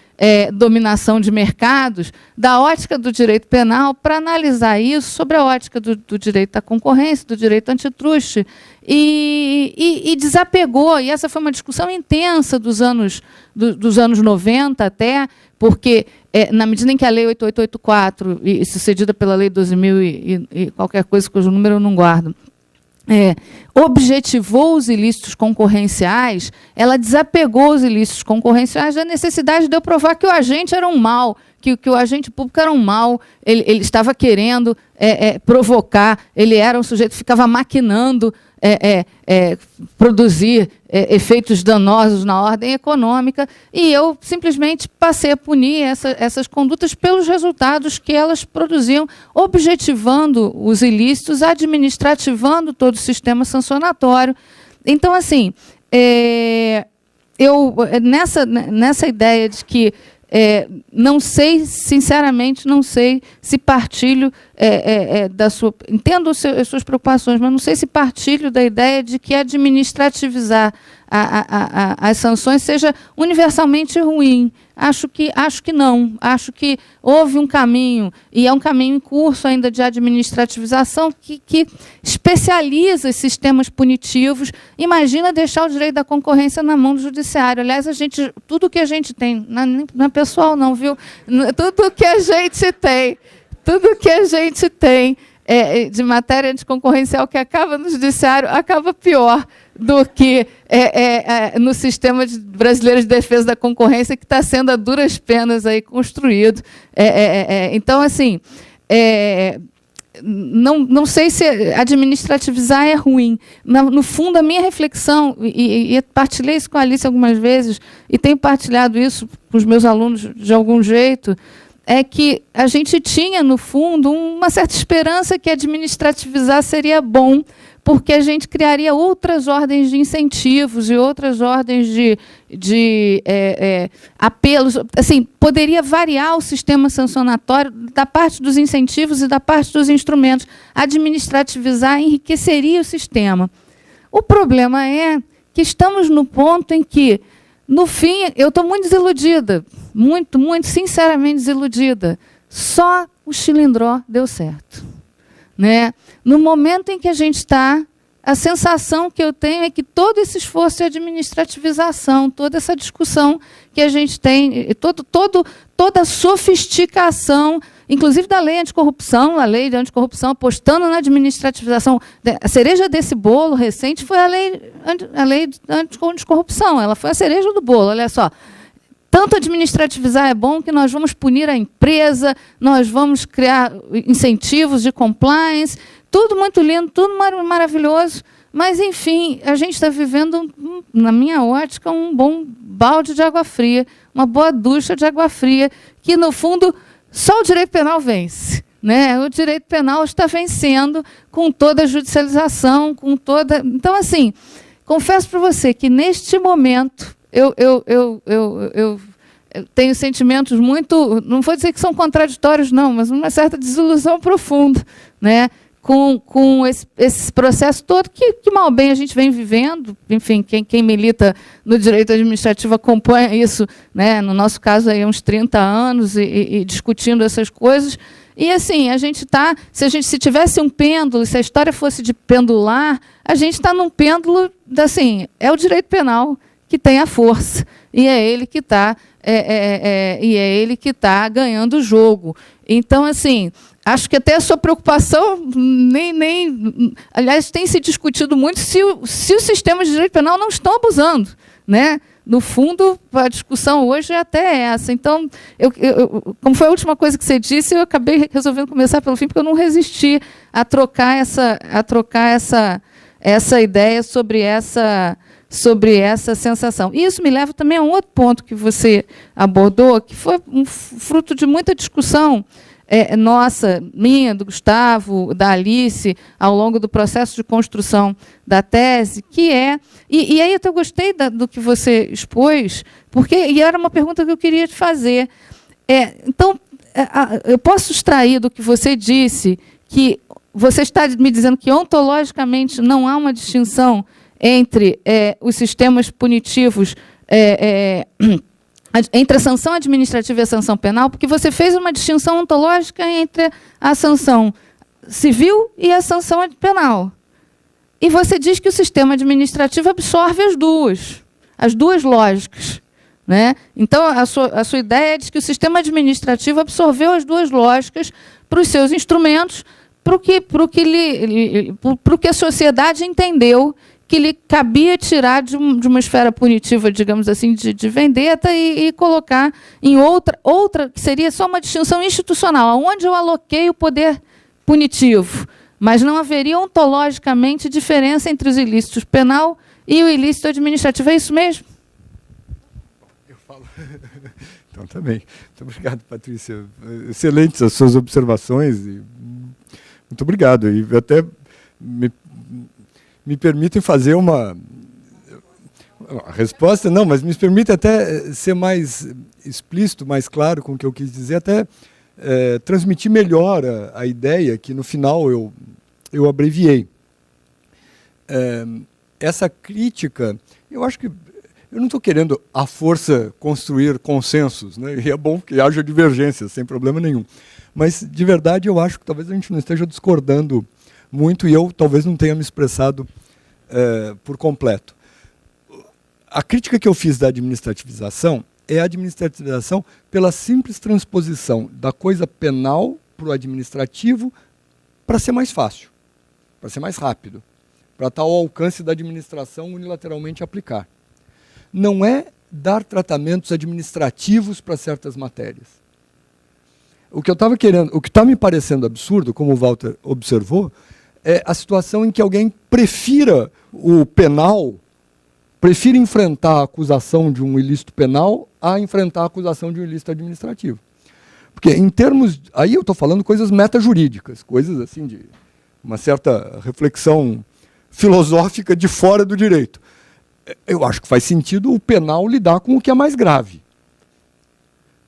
dominação de mercados da ótica do direito penal para analisar isso sobre a ótica do direito da concorrência, do direito antitruste, e desapegou. E essa foi uma discussão intensa dos anos 90 até, porque, na medida em que a Lei 8884, e sucedida pela Lei 12.000 e qualquer coisa cujo número eu não guardo, objetivou os ilícitos concorrenciais, ela desapegou os ilícitos concorrenciais da necessidade de eu provar que o agente era um mal, que o agente público era um mal, ele estava querendo provocar, ele era um sujeito que ficava maquinando produzir efeitos danosos na ordem econômica, e eu simplesmente passei a punir essas condutas pelos resultados que elas produziam, objetivando os ilícitos, administrativando todo o sistema sancionatório. Então, assim, eu nessa ideia de que não sei, sinceramente, não sei se partilho da sua... Entendo as suas preocupações, mas não sei se partilho da ideia de que administrativizar as sanções seja universalmente ruim. Acho que não. Acho que houve um caminho, e é um caminho em curso ainda de administrativização, que especializa os sistemas punitivos. Imagina deixar o direito da concorrência na mão do judiciário. Aliás, tudo que a gente tem, não é pessoal não, viu? Tudo que a gente tem de matéria anticoncorrencial que acaba no judiciário acaba pior do que no sistema brasileiro de defesa da concorrência, que está sendo a duras penas aí construído. Então, assim, não sei se administrativizar é ruim. No fundo, a minha reflexão, e partilhei isso com a Alice algumas vezes, e tenho partilhado isso com os meus alunos de algum jeito, é que a gente tinha, no fundo, uma certa esperança que administrativizar seria bom, porque a gente criaria outras ordens de incentivos e outras ordens de apelos. Assim, poderia variar o sistema sancionatório da parte dos incentivos e da parte dos instrumentos. Administrativizar enriqueceria o sistema. O problema é que estamos no ponto em que, no fim, eu estou muito desiludida, muito, sinceramente desiludida. Só o Chilindró deu certo. Né? No momento em que a gente está, a sensação que eu tenho é que todo esse esforço de administrativização, toda essa discussão que a gente tem, toda a sofisticação, inclusive da lei anticorrupção, a lei de anticorrupção apostando na administrativização. A cereja desse bolo recente foi a lei anticorrupção, ela foi a cereja do bolo, olha só. Tanto administrativizar é bom que nós vamos punir a empresa, nós vamos criar incentivos de compliance, tudo muito lindo, tudo maravilhoso, mas, enfim, a gente está vivendo, na minha ótica, um bom balde de água fria, uma boa ducha de água fria, que, no fundo, só o direito penal vence. Né? O direito penal está vencendo com toda a judicialização, com toda... Então, assim, confesso para você que, neste momento... Eu tenho sentimentos muito, não vou dizer que são contraditórios, não, mas uma certa desilusão profunda, né, com esse processo todo que mal bem a gente vem vivendo. Enfim, quem milita no direito administrativo acompanha isso, né, no nosso caso, aí, há uns 30 anos, e discutindo essas coisas. E, assim, a gente está... Se tivesse um pêndulo, se a história fosse de pendular, a gente está num pêndulo, assim, é o direito penal que tem a força, e é ele que está ganhando o jogo. Então, assim, acho que até a sua preocupação, aliás, tem se discutido muito se os sistemas de direito penal não estão abusando, né? No fundo, a discussão hoje é até essa. Então, como foi a última coisa que você disse, eu acabei resolvendo começar pelo fim, porque eu não resisti a trocar essa ideia sobre essa sensação. E isso me leva também a um outro ponto que você abordou, que foi um fruto de muita discussão minha, do Gustavo, da Alice, ao longo do processo de construção da tese, que é... E aí eu gostei do que você expôs, e era uma pergunta que eu queria te fazer. Então, eu posso extrair do que você disse, que você está me dizendo que ontologicamente não há uma distinção entre os sistemas punitivos, entre a sanção administrativa e a sanção penal, porque você fez uma distinção ontológica entre a sanção civil e a sanção penal. E você diz que o sistema administrativo absorve as duas lógicas. Né? Então, a sua ideia é de que o sistema administrativo absorveu as duas lógicas para os seus instrumentos, para o que a sociedade entendeu que lhe cabia tirar de uma esfera punitiva, digamos assim, de vendetta e colocar em outra, que seria só uma distinção institucional, onde eu aloquei o poder punitivo, mas não haveria ontologicamente diferença entre os ilícitos penal e o ilícito administrativo. É isso mesmo? Eu falo. Então, tá bem. Muito obrigado, Patrícia. Excelentes as suas observações. Muito obrigado. E até me permitem fazer uma A resposta não, mas me permite até ser mais explícito, mais claro com o que eu quis dizer, até transmitir melhor a ideia que no final eu abreviei. Essa crítica, eu acho que eu não estou querendo à força construir consensos, né? E é bom que haja divergências, sem problema nenhum. Mas, de verdade, eu acho que talvez a gente não esteja discordando muito e eu talvez não tenha me expressado por completo. A crítica que eu fiz da administrativização é a administrativização pela simples transposição da coisa penal para o administrativo para ser mais fácil, para ser mais rápido, para estar ao alcance da administração unilateralmente aplicar. Não é dar tratamentos administrativos para certas matérias. O que eu estava querendo, o que está me parecendo absurdo, como o Walter observou, é a situação em que alguém prefira o penal, prefira enfrentar a acusação de um ilícito penal a enfrentar a acusação de um ilícito administrativo. Porque em termos, aí eu estou falando coisas metajurídicas, coisas assim de uma certa reflexão filosófica de fora do direito. Eu acho que faz sentido o penal lidar com o que é mais grave.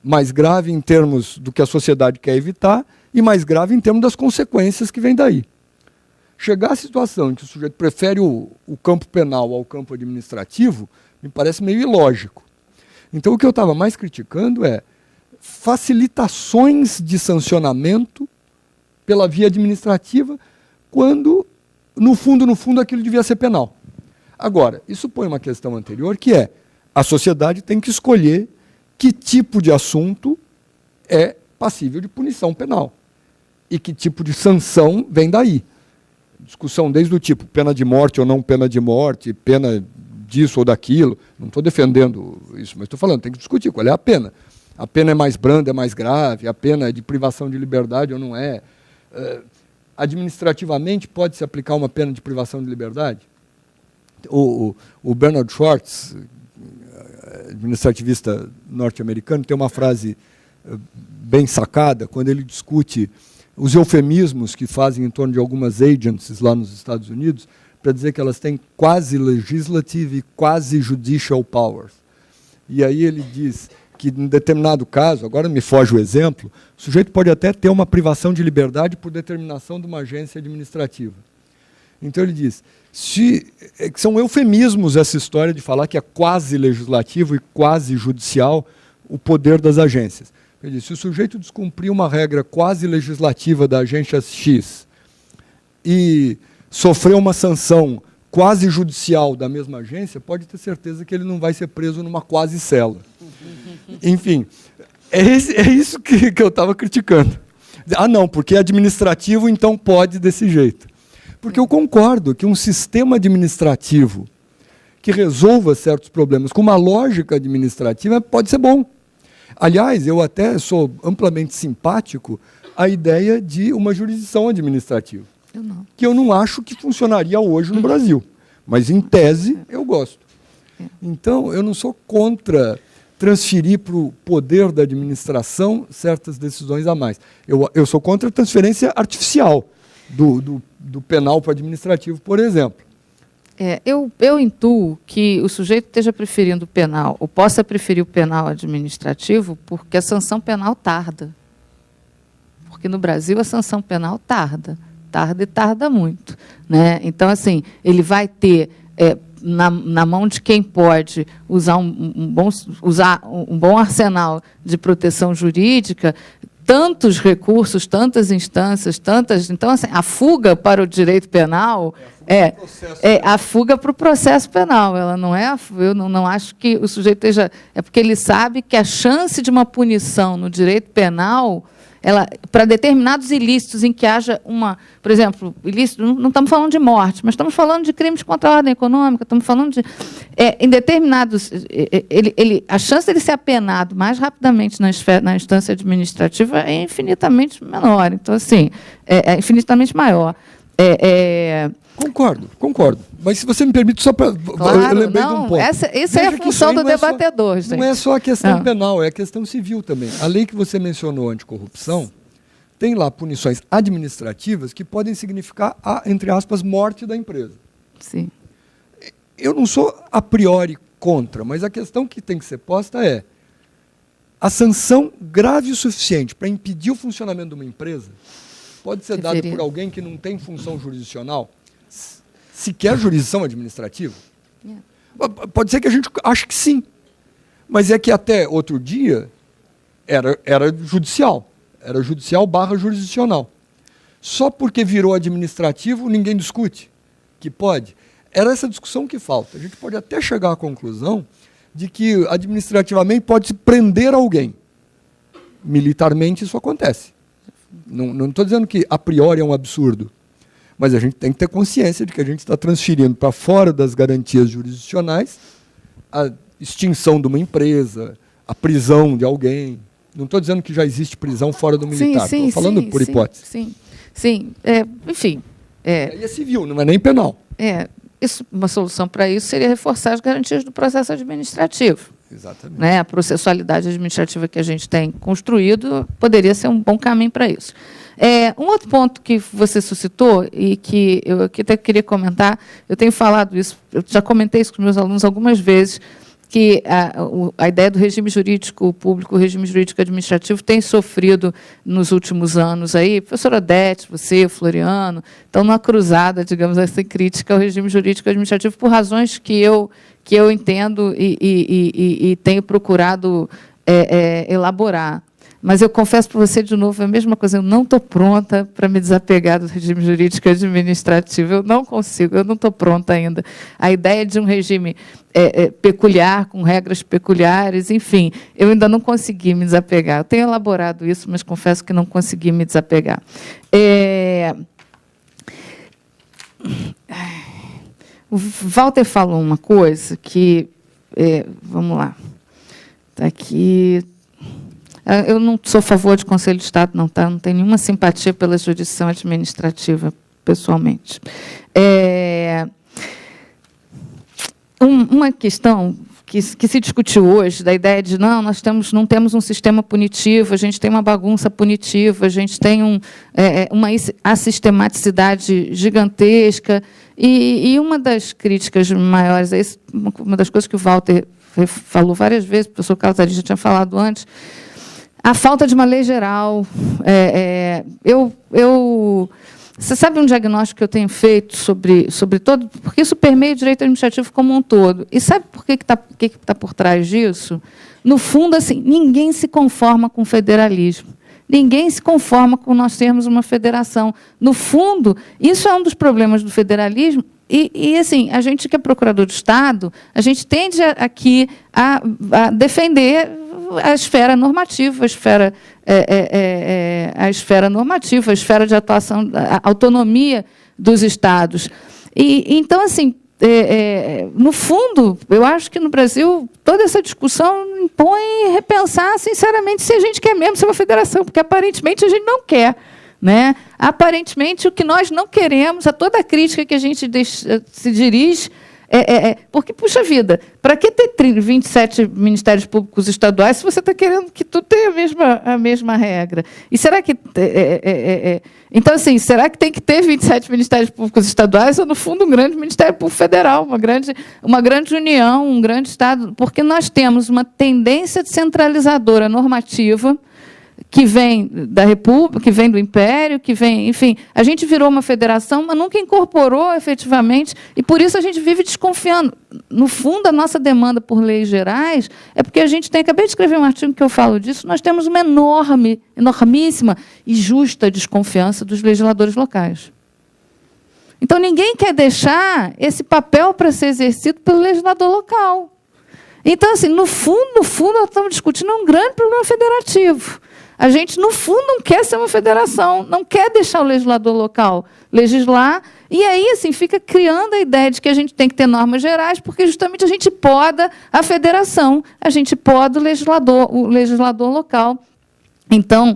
Mais grave em termos do que a sociedade quer evitar e mais grave em termos das consequências que vêm daí. Chegar à situação em que o sujeito prefere o campo penal ao campo administrativo me parece meio ilógico. Então o que eu estava mais criticando é facilitações de sancionamento pela via administrativa quando, no fundo, aquilo devia ser penal. Agora, isso põe uma questão anterior, que é a sociedade tem que escolher que tipo de assunto é passível de punição penal e que tipo de sanção vem daí. Discussão desde o tipo pena de morte ou não pena de morte, pena disso ou daquilo. Não estou defendendo isso, mas estou falando, tem que discutir qual é a pena. A pena é mais branda, é mais grave, a pena é de privação de liberdade ou não é. Administrativamente pode-se aplicar uma pena de privação de liberdade? O Bernard Schwartz, administrativista norte-americano, tem uma frase bem sacada quando ele discute os eufemismos que fazem em torno de algumas agencies lá nos Estados Unidos para dizer que elas têm quase legislative e quase judicial powers. E aí ele diz que em determinado caso, agora me foge o exemplo, o sujeito pode até ter uma privação de liberdade por determinação de uma agência administrativa. Então ele diz, são eufemismos essa história de falar que é quase legislativo e quase judicial o poder das agências. Ele diz, se o sujeito descumprir uma regra quase legislativa da agência X e sofrer uma sanção quase judicial da mesma agência, pode ter certeza que ele não vai ser preso numa quase cela. Enfim, é isso que eu estava criticando. Ah, não, porque é administrativo, então pode desse jeito. Porque eu concordo que um sistema administrativo que resolva certos problemas com uma lógica administrativa pode ser bom. Aliás, eu até sou amplamente simpático à ideia de uma jurisdição administrativa. Que eu não acho que funcionaria hoje no Brasil. Mas, em tese, eu gosto. Então, eu não sou contra transferir para o poder da administração certas decisões a mais. Eu sou contra a transferência artificial do penal para o administrativo, por exemplo. Eu intuo que o sujeito esteja preferindo o penal, ou possa preferir o penal administrativo, porque a sanção penal tarda. Porque no Brasil a sanção penal tarda e tarda muito, né? Então, assim, ele vai ter na mão de quem pode usar um bom arsenal de proteção jurídica, tantos recursos, tantas instâncias, Então, assim, a fuga para o direito penal a fuga para o processo penal. Ela não é. Eu não acho que o sujeito esteja. É porque ele sabe que a chance de uma punição no direito penal, para determinados ilícitos em que haja por exemplo, ilícito, não estamos falando de morte, mas estamos falando de crimes contra a ordem econômica, estamos falando de. Em determinados. A chance dele ser apenado mais rapidamente na instância administrativa é infinitamente menor. Então, assim, é infinitamente maior. Concordo. Mas, se você me permite, só para... Claro, eu lembrei de um ponto. Essa é a função do debatedor, gente. Não é só a questão penal, é a questão civil também. A lei que você mencionou, anticorrupção, tem lá punições administrativas que podem significar a, entre aspas, morte da empresa. Sim. Eu não sou, a priori, contra, mas a questão que tem que ser posta é: a sanção grave o suficiente para impedir o funcionamento de uma empresa pode ser dada por alguém que não tem função jurisdicional, sequer jurisdição administrativa? Pode ser que a gente ache que sim, mas é que até outro dia era judicial / jurisdicional. Só porque virou administrativo, ninguém discute que pode. Era essa discussão que falta. A gente pode até chegar à conclusão de que administrativamente pode se prender alguém. Militarmente isso acontece. Não estou dizendo que a priori é um absurdo, mas a gente tem que ter consciência de que a gente está transferindo para fora das garantias jurisdicionais a extinção de uma empresa, a prisão de alguém. Não estou dizendo que já existe prisão fora do militar, estou falando por hipótese. Sim. Enfim. E é civil, não é nem penal. Uma solução para isso seria reforçar as garantias do processo administrativo. Exatamente. Né? A processualidade administrativa que a gente tem construído poderia ser um bom caminho para isso. Um outro ponto que você suscitou e que eu até queria comentar, eu tenho falado isso, eu já comentei isso com meus alunos algumas vezes, que a ideia do regime jurídico público, o regime jurídico administrativo, tem sofrido nos últimos anos aí, professora Odete, você, Floriano, estão numa cruzada, digamos assim, crítica ao regime jurídico administrativo por razões que eu entendo e tenho procurado elaborar. Mas eu confesso para você, de novo, a mesma coisa, eu não estou pronta para me desapegar do regime jurídico administrativo, eu não consigo, eu não estou pronta ainda. A ideia de um regime peculiar, com regras peculiares, enfim, eu ainda não consegui me desapegar. Eu tenho elaborado isso, mas confesso que não consegui me desapegar. O Walter falou uma coisa que... vamos lá. Está aqui... Eu não sou a favor de Conselho de Estado, não, tá? Não tenho nenhuma simpatia pela jurisdição administrativa, pessoalmente. Uma questão que se discutiu hoje, da ideia de nós não temos um sistema punitivo, a gente tem uma bagunça punitiva, a gente tem uma assistematicidade gigantesca, e uma das críticas maiores, uma das coisas que o Walter falou várias vezes, o professor Carlos Ari já tinha falado antes, a falta de uma lei geral. Você sabe um diagnóstico que eu tenho feito sobre todo... Porque isso permeia o direito administrativo como um todo. E sabe por que está por trás disso? No fundo, assim, ninguém se conforma com o federalismo. Ninguém se conforma com nós termos uma federação. No fundo, isso é um dos problemas do federalismo. E assim, a gente que é procurador de Estado, a gente tende aqui a defender a esfera normativa, a esfera normativa, a esfera de atuação, a autonomia dos Estados. Então, assim, no fundo, eu acho que no Brasil toda essa discussão impõe repensar, sinceramente, se a gente quer mesmo ser uma federação, porque aparentemente a gente não quer. Né? Aparentemente, o que nós não queremos, a toda a crítica que a gente se dirige, porque, puxa vida, para que ter 27 ministérios públicos estaduais se você está querendo que tudo tenha a mesma regra? E será que... Então, assim, será que tem que ter 27 ministérios públicos estaduais ou, no fundo, um grande Ministério Público Federal, uma grande união, um grande Estado? Porque nós temos uma tendência centralizadora normativa que vem da República, que vem do Império, que vem... Enfim, a gente virou uma federação, mas nunca incorporou efetivamente, e por isso a gente vive desconfiando. No fundo, a nossa demanda por leis gerais é porque a gente tem... Acabei de escrever um artigo que eu falo disso, nós temos uma enormíssima e justa desconfiança dos legisladores locais. Então, ninguém quer deixar esse papel para ser exercido pelo legislador local. Então, assim, no fundo, nós estamos discutindo um grande problema federativo. A gente, no fundo, não quer ser uma federação, não quer deixar o legislador local legislar, e aí assim, fica criando a ideia de que a gente tem que ter normas gerais, porque justamente a gente poda a federação, a gente poda o legislador local. Então,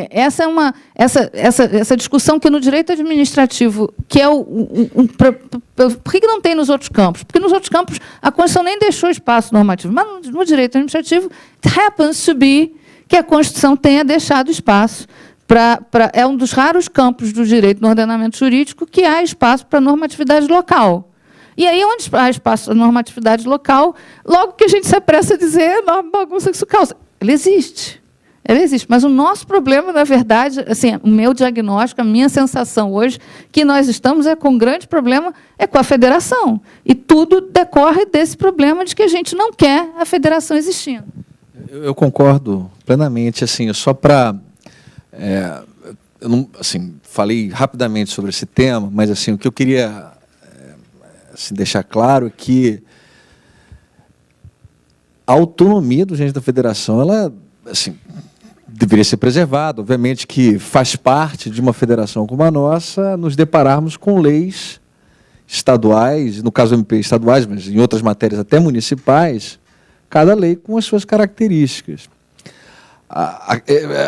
essa discussão que no direito administrativo, que é por que não tem nos outros campos? Porque nos outros campos a Constituição nem deixou espaço normativo, mas no direito administrativo, happens to be que a Constituição tenha deixado espaço é um dos raros campos do direito no ordenamento jurídico que há espaço para normatividade local. E aí, onde há espaço de normatividade local, logo que a gente se apressa a dizer a bagunça que isso causa. Ela existe. Ela existe. Mas o nosso problema, na verdade, assim, o meu diagnóstico, a minha sensação hoje, que nós estamos com um grande problema com a federação. E tudo decorre desse problema de que a gente não quer a federação existindo. Eu concordo plenamente. Assim, só para... eu não, assim, falei rapidamente sobre esse tema, mas assim, o que eu queria assim, deixar claro é que a autonomia do gente da federação, ela assim, deveria ser preservada. Obviamente que faz parte de uma federação como a nossa nos depararmos com leis estaduais, no caso do MP estaduais, mas em outras matérias até municipais, cada lei com as suas características.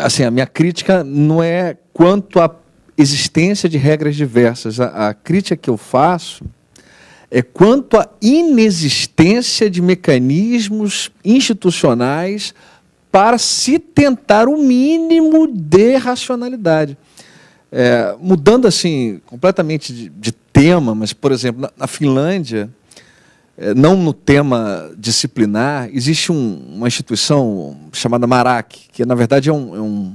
Assim, a minha crítica não é quanto à existência de regras diversas. A crítica que eu faço é quanto à inexistência de mecanismos institucionais para se tentar o mínimo de racionalidade. Mudando assim completamente de tema, mas, por exemplo, na Finlândia, não no tema disciplinar, existe uma instituição chamada MARAC, que na verdade é um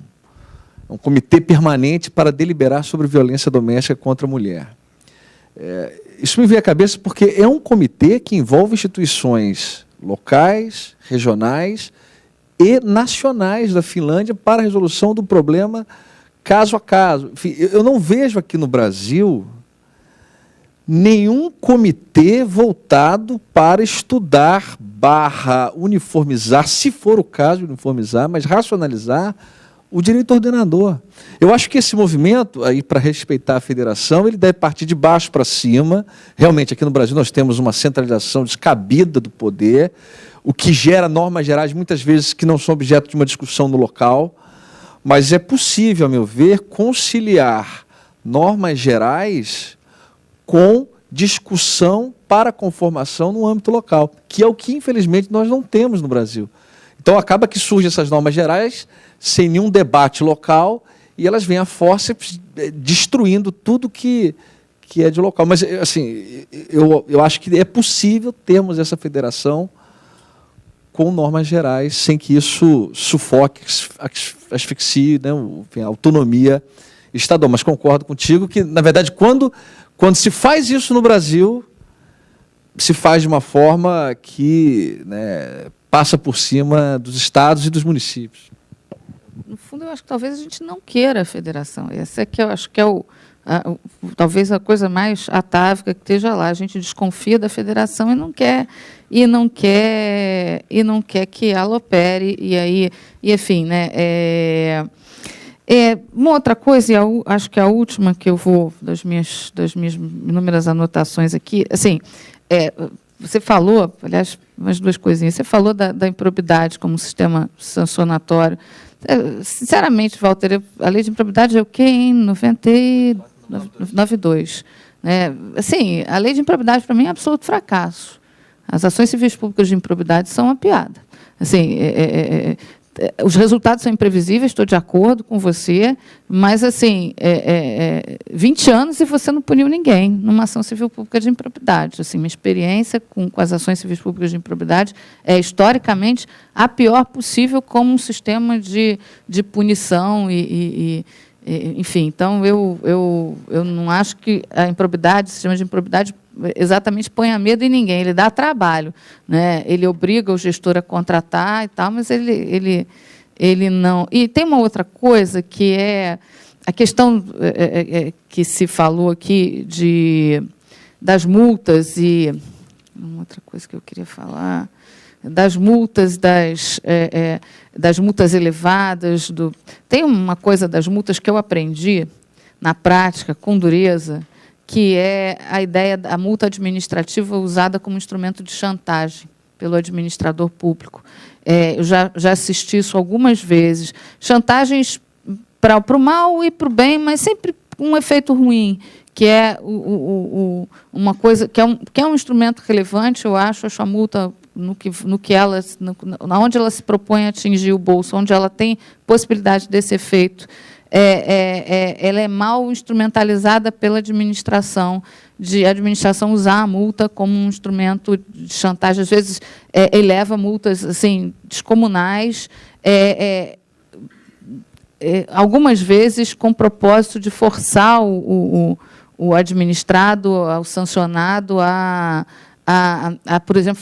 comitê permanente para deliberar sobre violência doméstica contra a mulher. Isso me veio à cabeça porque é um comitê que envolve instituições locais, regionais e nacionais da Finlândia para a resolução do problema caso a caso. Enfim, eu não vejo aqui no Brasil nenhum comitê voltado para estudar, uniformizar, se for o caso, uniformizar, mas racionalizar o direito ordenador. Eu acho que esse movimento, aí, para respeitar a federação, ele deve partir de baixo para cima. Realmente, aqui no Brasil, nós temos uma centralização descabida do poder, o que gera normas gerais, muitas vezes, que não são objeto de uma discussão no local, mas é possível, a meu ver, conciliar normas gerais com discussão para conformação no âmbito local, que é o que, infelizmente, nós não temos no Brasil. Então, acaba que surgem essas normas gerais sem nenhum debate local e elas vêm a forceps destruindo tudo que é de local. Mas, assim, eu acho que é possível termos essa federação com normas gerais, sem que isso sufoque, asfixie, né, a autonomia estadual. Mas concordo contigo que, na verdade, quando se faz isso no Brasil, se faz de uma forma que, né, passa por cima dos estados e dos municípios. No fundo, eu acho que talvez a gente não queira a federação. Essa é que eu acho que é talvez a coisa mais atávica que esteja lá. A gente desconfia da federação e não quer que ela opere. E aí, enfim, né? Uma outra coisa, e acho que a última que eu vou das minhas inúmeras anotações aqui, assim, você falou, aliás, umas duas coisinhas. Você falou da improbidade como sistema sancionatório. Sinceramente, Walter, a lei de improbidade é o quê, em 92. Né? Assim, a lei de improbidade, para mim, é um absoluto fracasso. As ações civis públicas de improbidade são uma piada. Assim, os resultados são imprevisíveis, estou de acordo com você, mas, assim, 20 anos e você não puniu ninguém numa ação civil pública de improbidade. Assim, minha experiência com as ações civis públicas de improbidade é, historicamente, a pior possível como um sistema de punição enfim. Então, eu não acho que a improbidade, o sistema de improbidade, exatamente ponha medo em ninguém, ele dá trabalho, né? Ele obriga o gestor a contratar e tal, mas ele não... E tem uma outra coisa que é a questão que se falou aqui das multas e... Uma outra coisa que eu queria falar... das multas elevadas. Tem uma coisa das multas que eu aprendi na prática, com dureza, que é a ideia da multa administrativa usada como instrumento de chantagem pelo administrador público. Eu já assisti isso algumas vezes. Chantagens para o mal e para o bem, mas sempre com um efeito ruim, que é uma coisa que é um instrumento relevante. Eu acho a multa onde ela se propõe a atingir o bolso, onde ela tem possibilidade desse efeito, ela é mal instrumentalizada pela administração, de a administração usar a multa como um instrumento de chantagem. Às vezes, eleva multas assim, descomunais, algumas vezes com o propósito de forçar o administrado, o sancionado, por exemplo,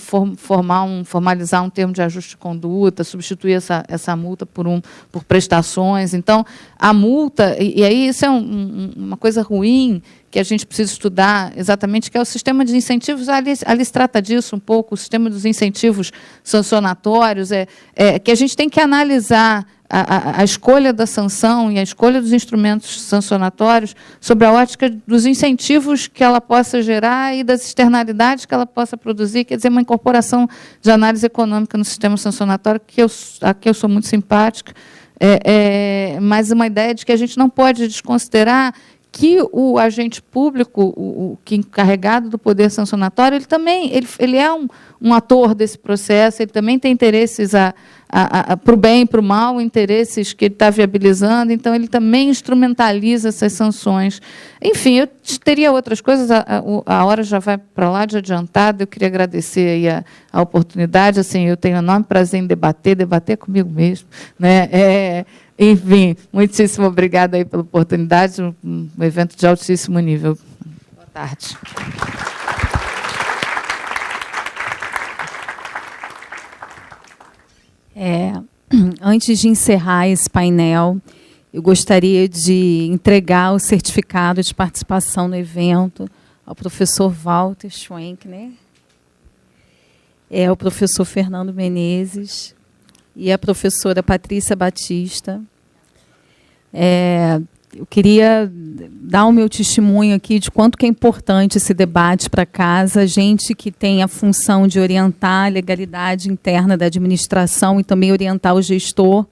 formalizar um termo de ajuste de conduta, substituir essa multa por prestações. Então, a multa, e aí isso é uma coisa ruim, que a gente precisa estudar exatamente, que é o sistema de incentivos. Ali se trata disso um pouco, o sistema dos incentivos sancionatórios, que a gente tem que analisar a escolha da sanção e a escolha dos instrumentos sancionatórios sobre a ótica dos incentivos que ela possa gerar e das externalidades que ela possa produzir, quer dizer, uma incorporação de análise econômica no sistema sancionatório, a que eu sou muito simpática, mas uma ideia de que a gente não pode desconsiderar que o agente público, o encarregado do poder sancionatório, ele também ele é um ator desse processo, ele também tem interesses para o bem e para o mal, interesses que ele está viabilizando, então ele também instrumentaliza essas sanções. Enfim, eu teria outras coisas, a hora já vai para lá de adiantada, eu queria agradecer aí a oportunidade, assim, eu tenho enorme prazer em debater comigo mesmo, né? Enfim, muitíssimo obrigada aí pela oportunidade, um evento de altíssimo nível. Boa tarde. Antes de encerrar esse painel, eu gostaria de entregar o certificado de participação no evento ao professor Walter Schwenkner, ao professor Fernando Menezes e à professora Patrícia Batista. Eu queria dar o meu testemunho aqui de quanto que é importante esse debate para casa, a gente que tem a função de orientar a legalidade interna da administração e também orientar o gestor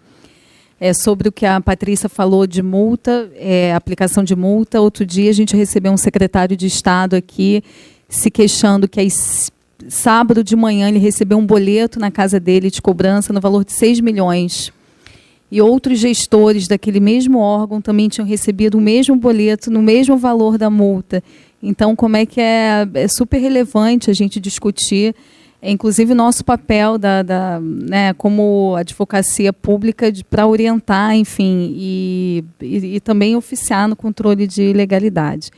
sobre o que a Patrícia falou de multa, aplicação de multa. Outro dia a gente recebeu um secretário de Estado aqui se queixando que sábado de manhã ele recebeu um boleto na casa dele de cobrança no valor de 6 milhões. E outros gestores daquele mesmo órgão também tinham recebido o mesmo boleto no mesmo valor da multa. Então, como é que é super relevante a gente discutir, inclusive, nosso papel né, como advocacia pública para orientar, enfim, e também oficiar no controle de legalidade.